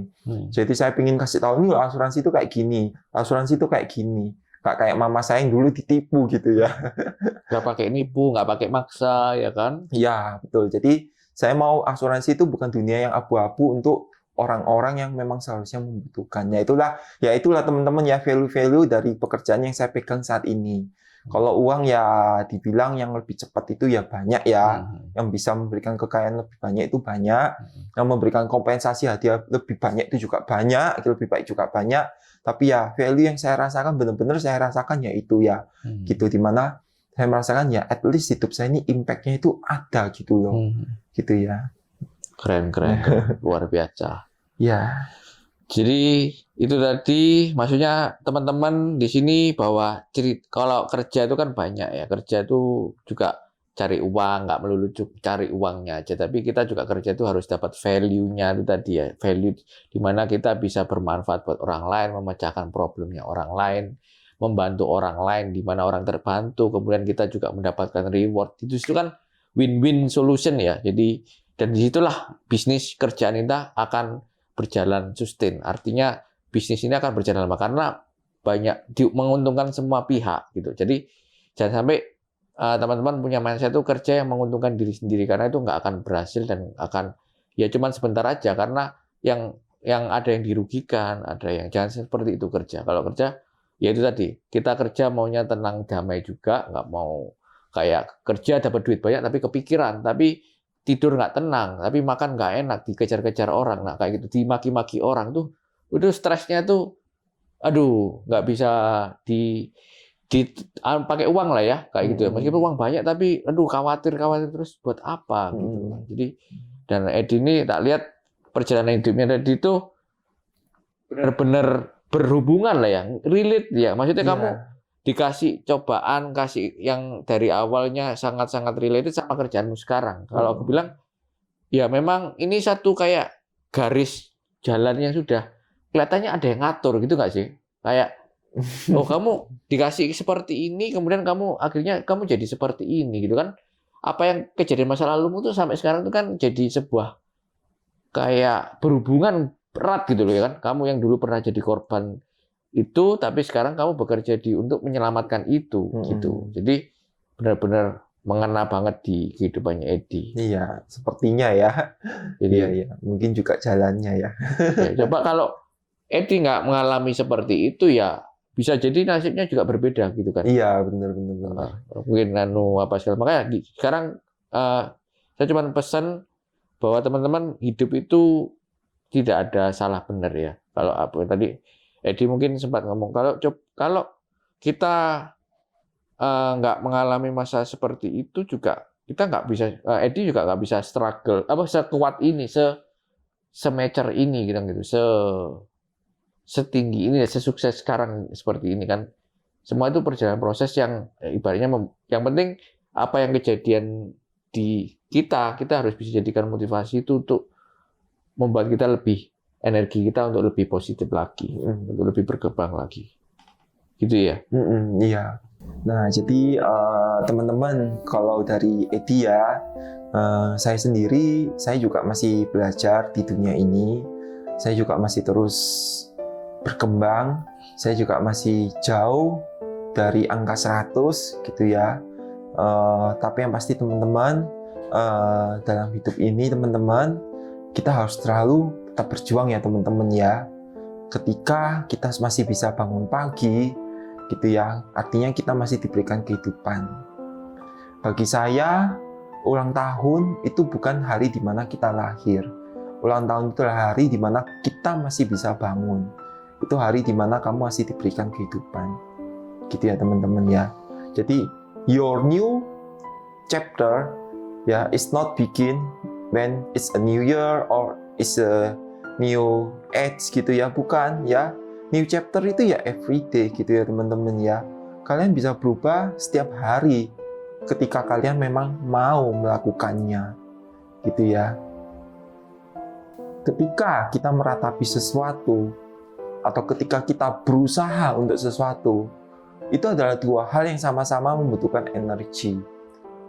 Speaker 1: Jadi saya ingin kasih tahu nih asuransi itu kayak gini, asuransi itu kayak gini. Nggak kayak mama saya yang dulu ditipu gitu ya.
Speaker 2: Nggak pakai nipu, nggak pakai maksa, ya kan?
Speaker 1: Iya, betul. Jadi saya mau asuransi itu bukan dunia yang abu-abu untuk orang-orang yang memang seharusnya membutuhkannya. Itulah teman-teman ya value-value dari pekerjaan yang saya pegang saat ini. Kalau uang ya dibilang yang lebih cepat itu ya banyak ya. Yang bisa memberikan kekayaan lebih banyak itu banyak. Yang memberikan kompensasi hadiah lebih banyak itu juga banyak. Lebih baik juga banyak. Tapi ya value yang saya rasakan benar-benar saya rasakan ya itu ya. Gitu dimana saya merasakan ya at least hidup saya ini impact-nya itu ada gitu loh. Gitu ya.
Speaker 2: Keren. Luar biasa.
Speaker 1: Ya.
Speaker 2: Jadi itu tadi maksudnya teman-teman di sini bahwa kalau kerja itu kan banyak ya. Kerja itu juga cari uang, nggak melulu cari uangnya aja. Tapi kita juga kerja itu harus dapat value-nya itu tadi ya. Value di mana kita bisa bermanfaat buat orang lain, memecahkan problemnya orang lain, membantu orang lain di mana orang terbantu, kemudian kita juga mendapatkan reward. Itu kan win-win solution ya. Jadi dan disitulah bisnis kerjaan kita akan berjalan sustain. Artinya bisnis ini akan berjalan lama karena banyak menguntungkan semua pihak gitu. Jadi jangan sampai teman-teman punya mindset itu kerja yang menguntungkan diri sendiri karena itu nggak akan berhasil dan akan ya cuman sebentar aja karena yang ada yang dirugikan, ada yang jangan seperti itu kerja. Kalau kerja ya itu tadi kita kerja maunya tenang damai juga, nggak mau kayak kerja dapat duit banyak tapi kepikiran, tapi tidur nggak tenang, tapi makan nggak enak, dikejar-kejar orang, nah kayak gitu, dimaki-maki orang tuh, itu stresnya tuh, aduh, nggak bisa pakai uang lah ya, kayak gitu ya. Meskipun uang banyak, tapi aduh khawatir terus buat apa gitu. Jadi dan Edi ini tak lihat perjalanan hidupnya tadi itu benar-benar berhubungan lah ya, relate ya. Maksudnya kamu dikasih cobaan, kasih yang dari awalnya sangat-sangat related sama kerjaanmu sekarang. Kalau aku bilang, ya memang ini satu kayak garis jalan yang sudah kelihatannya ada yang ngatur gitu nggak sih? Kayak, oh kamu dikasih seperti ini, kemudian akhirnya kamu jadi seperti ini gitu kan? Apa yang kejadian masa lalumu tuh sampai sekarang itu kan jadi sebuah kayak berhubungan erat gitu loh ya kan? Kamu yang dulu pernah jadi korban itu, tapi sekarang kamu bekerja untuk menyelamatkan itu gitu. Jadi benar-benar mengena banget di kehidupannya Edi.
Speaker 1: Iya, sepertinya ya. Jadi iya. Mungkin juga jalannya ya.
Speaker 2: Coba kalau Edi nggak mengalami seperti itu ya bisa jadi nasibnya juga berbeda gitu kan.
Speaker 1: Iya, benar.
Speaker 2: Mungkin apa segala. Makanya sekarang saya cuma pesan bahwa teman-teman hidup itu tidak ada salah benar ya. Kalau apa tadi Edi mungkin sempat ngomong kalau kita nggak mengalami masa seperti itu juga kita nggak bisa Edi juga nggak bisa struggle sekuat ini semature ini gitu setinggi ini sesukses sekarang seperti ini kan semua itu perjalanan proses yang ibaratnya yang penting apa yang kejadian di kita harus bisa jadikan motivasi itu untuk membuat kita lebih, energi kita untuk lebih positif lagi, untuk lebih berkembang lagi. Gitu ya?
Speaker 1: Iya. Nah, jadi teman-teman, kalau dari Edi ya, saya sendiri, saya juga masih belajar di dunia ini. Saya juga masih terus berkembang. Saya juga masih jauh dari angka 100 gitu ya. Tapi yang pasti teman-teman, dalam hidup ini teman-teman, kita harus selalu tetap berjuang ya teman-teman ya. Ketika kita masih bisa bangun pagi gitu ya, artinya kita masih diberikan kehidupan. Bagi saya, ulang tahun itu bukan hari di mana kita lahir. Ulang tahun itu adalah hari di mana kita masih bisa bangun. Itu hari di mana kamu masih diberikan kehidupan. Gitu ya teman-teman ya. Jadi your new chapter ya is not begin when it's a new year or it's a new age gitu ya, bukan ya. New chapter itu ya everyday gitu ya teman-teman ya. Kalian bisa berubah setiap hari ketika kalian memang mau melakukannya gitu ya. Ketika kita meratapi sesuatu atau ketika kita berusaha untuk sesuatu, itu adalah dua hal yang sama-sama membutuhkan energi.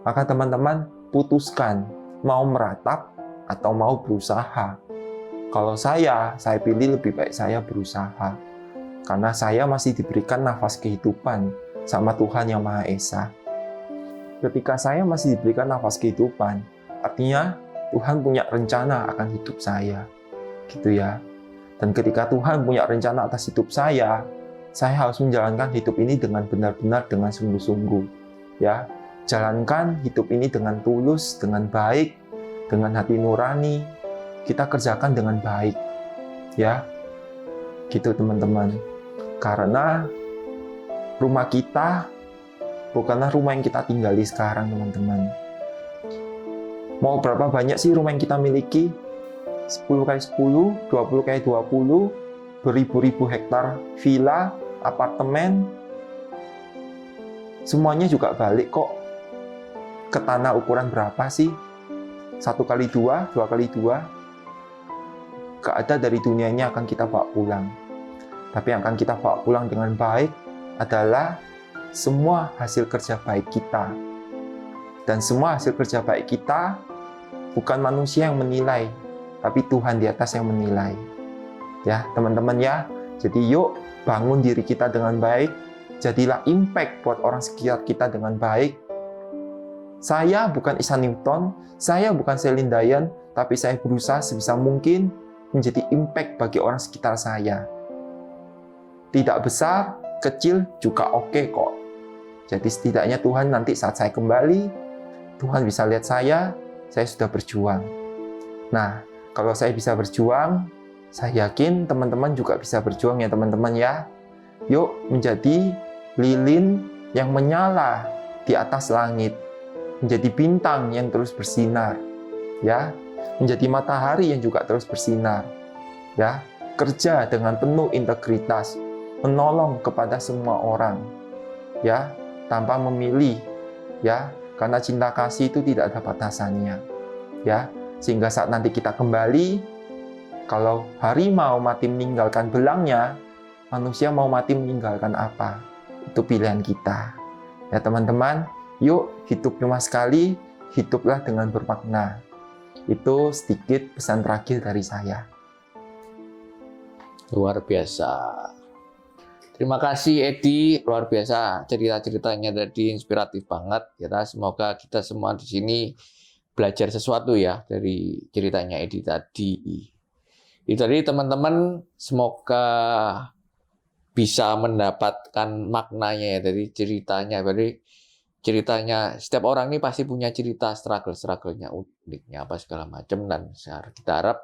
Speaker 1: Maka teman-teman putuskan mau meratap atau mau berusaha. Kalau saya pilih lebih baik saya berusaha. Karena saya masih diberikan nafas kehidupan sama Tuhan Yang Maha Esa. Ketika saya masih diberikan nafas kehidupan, artinya Tuhan punya rencana akan hidup saya. Gitu ya. Dan ketika Tuhan punya rencana atas hidup saya harus menjalankan hidup ini dengan benar-benar, dengan sungguh-sungguh. Ya, jalankan hidup ini dengan tulus, dengan baik, dengan hati nurani. Kita kerjakan dengan baik. Ya. Gitu teman-teman. Karena rumah kita bukanlah rumah yang kita tinggali sekarang teman-teman. Mau berapa banyak sih rumah yang kita miliki? 10 kali 10, 20 kali 20, beribu-ribu hektar villa, apartemen. Semuanya juga balik kok ke tanah ukuran berapa sih? 1 kali 2, 2 kali 2. Gak ada dari dunia ini akan kita bawa pulang. Tapi yang akan kita bawa pulang dengan baik adalah semua hasil kerja baik kita. Dan semua hasil kerja baik kita bukan manusia yang menilai, tapi Tuhan di atas yang menilai. Ya, teman-teman ya. Jadi yuk bangun diri kita dengan baik, jadilah impact buat orang sekitar kita dengan baik. Saya bukan Isaac Newton, saya bukan Celine Dion, tapi saya berusaha sebisa mungkin menjadi impact bagi orang sekitar saya. Tidak besar, kecil juga oke kok. Jadi setidaknya Tuhan nanti saat saya kembali, Tuhan bisa lihat saya sudah berjuang. Nah, kalau saya bisa berjuang, saya yakin teman-teman juga bisa berjuang ya teman-teman ya. Yuk menjadi lilin yang menyala di atas langit. Menjadi bintang yang terus bersinar. Ya, menjadi matahari yang juga terus bersinar. Ya, kerja dengan penuh integritas. Menolong kepada semua orang, ya, tanpa memilih, ya, karena cinta kasih itu tidak ada batasannya, ya, sehingga saat nanti kita kembali, kalau harimau mati meninggalkan belangnya, manusia mau mati meninggalkan apa? Itu pilihan kita, ya teman-teman. Yuk hidup cuma sekali, hiduplah dengan bermakna. Itu sedikit pesan terakhir dari saya.
Speaker 2: Luar biasa. Terima kasih Edi, luar biasa cerita-ceritanya tadi inspiratif banget. Semoga kita semua di sini belajar sesuatu ya dari ceritanya Edi tadi. Itu tadi teman-teman, semoga bisa mendapatkan maknanya ya dari ceritanya. Jadi ceritanya setiap orang ini pasti punya cerita struggle-nya, uniknya apa segala macam, dan kita harap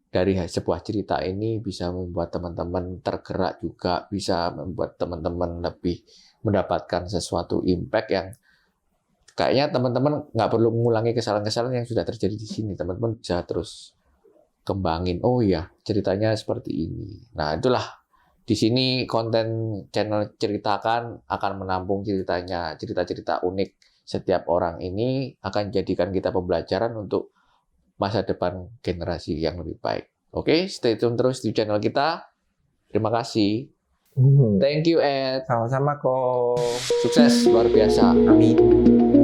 Speaker 2: dari sebuah cerita ini bisa membuat teman-teman tergerak juga, bisa membuat teman-teman lebih mendapatkan sesuatu impact yang kayaknya teman-teman nggak perlu mengulangi kesalahan-kesalahan yang sudah terjadi di sini. Teman-teman bisa terus kembangin, oh ya ceritanya seperti ini. Nah itulah di sini konten channel Ceritakan akan menampung ceritanya, cerita-cerita unik setiap orang ini akan jadikan kita pembelajaran untuk masa depan generasi yang lebih baik. Oke, stay tune terus di channel kita. Terima kasih. Thank you, Ed.
Speaker 1: Sama-sama kok.
Speaker 2: Sukses luar biasa.
Speaker 1: Amin.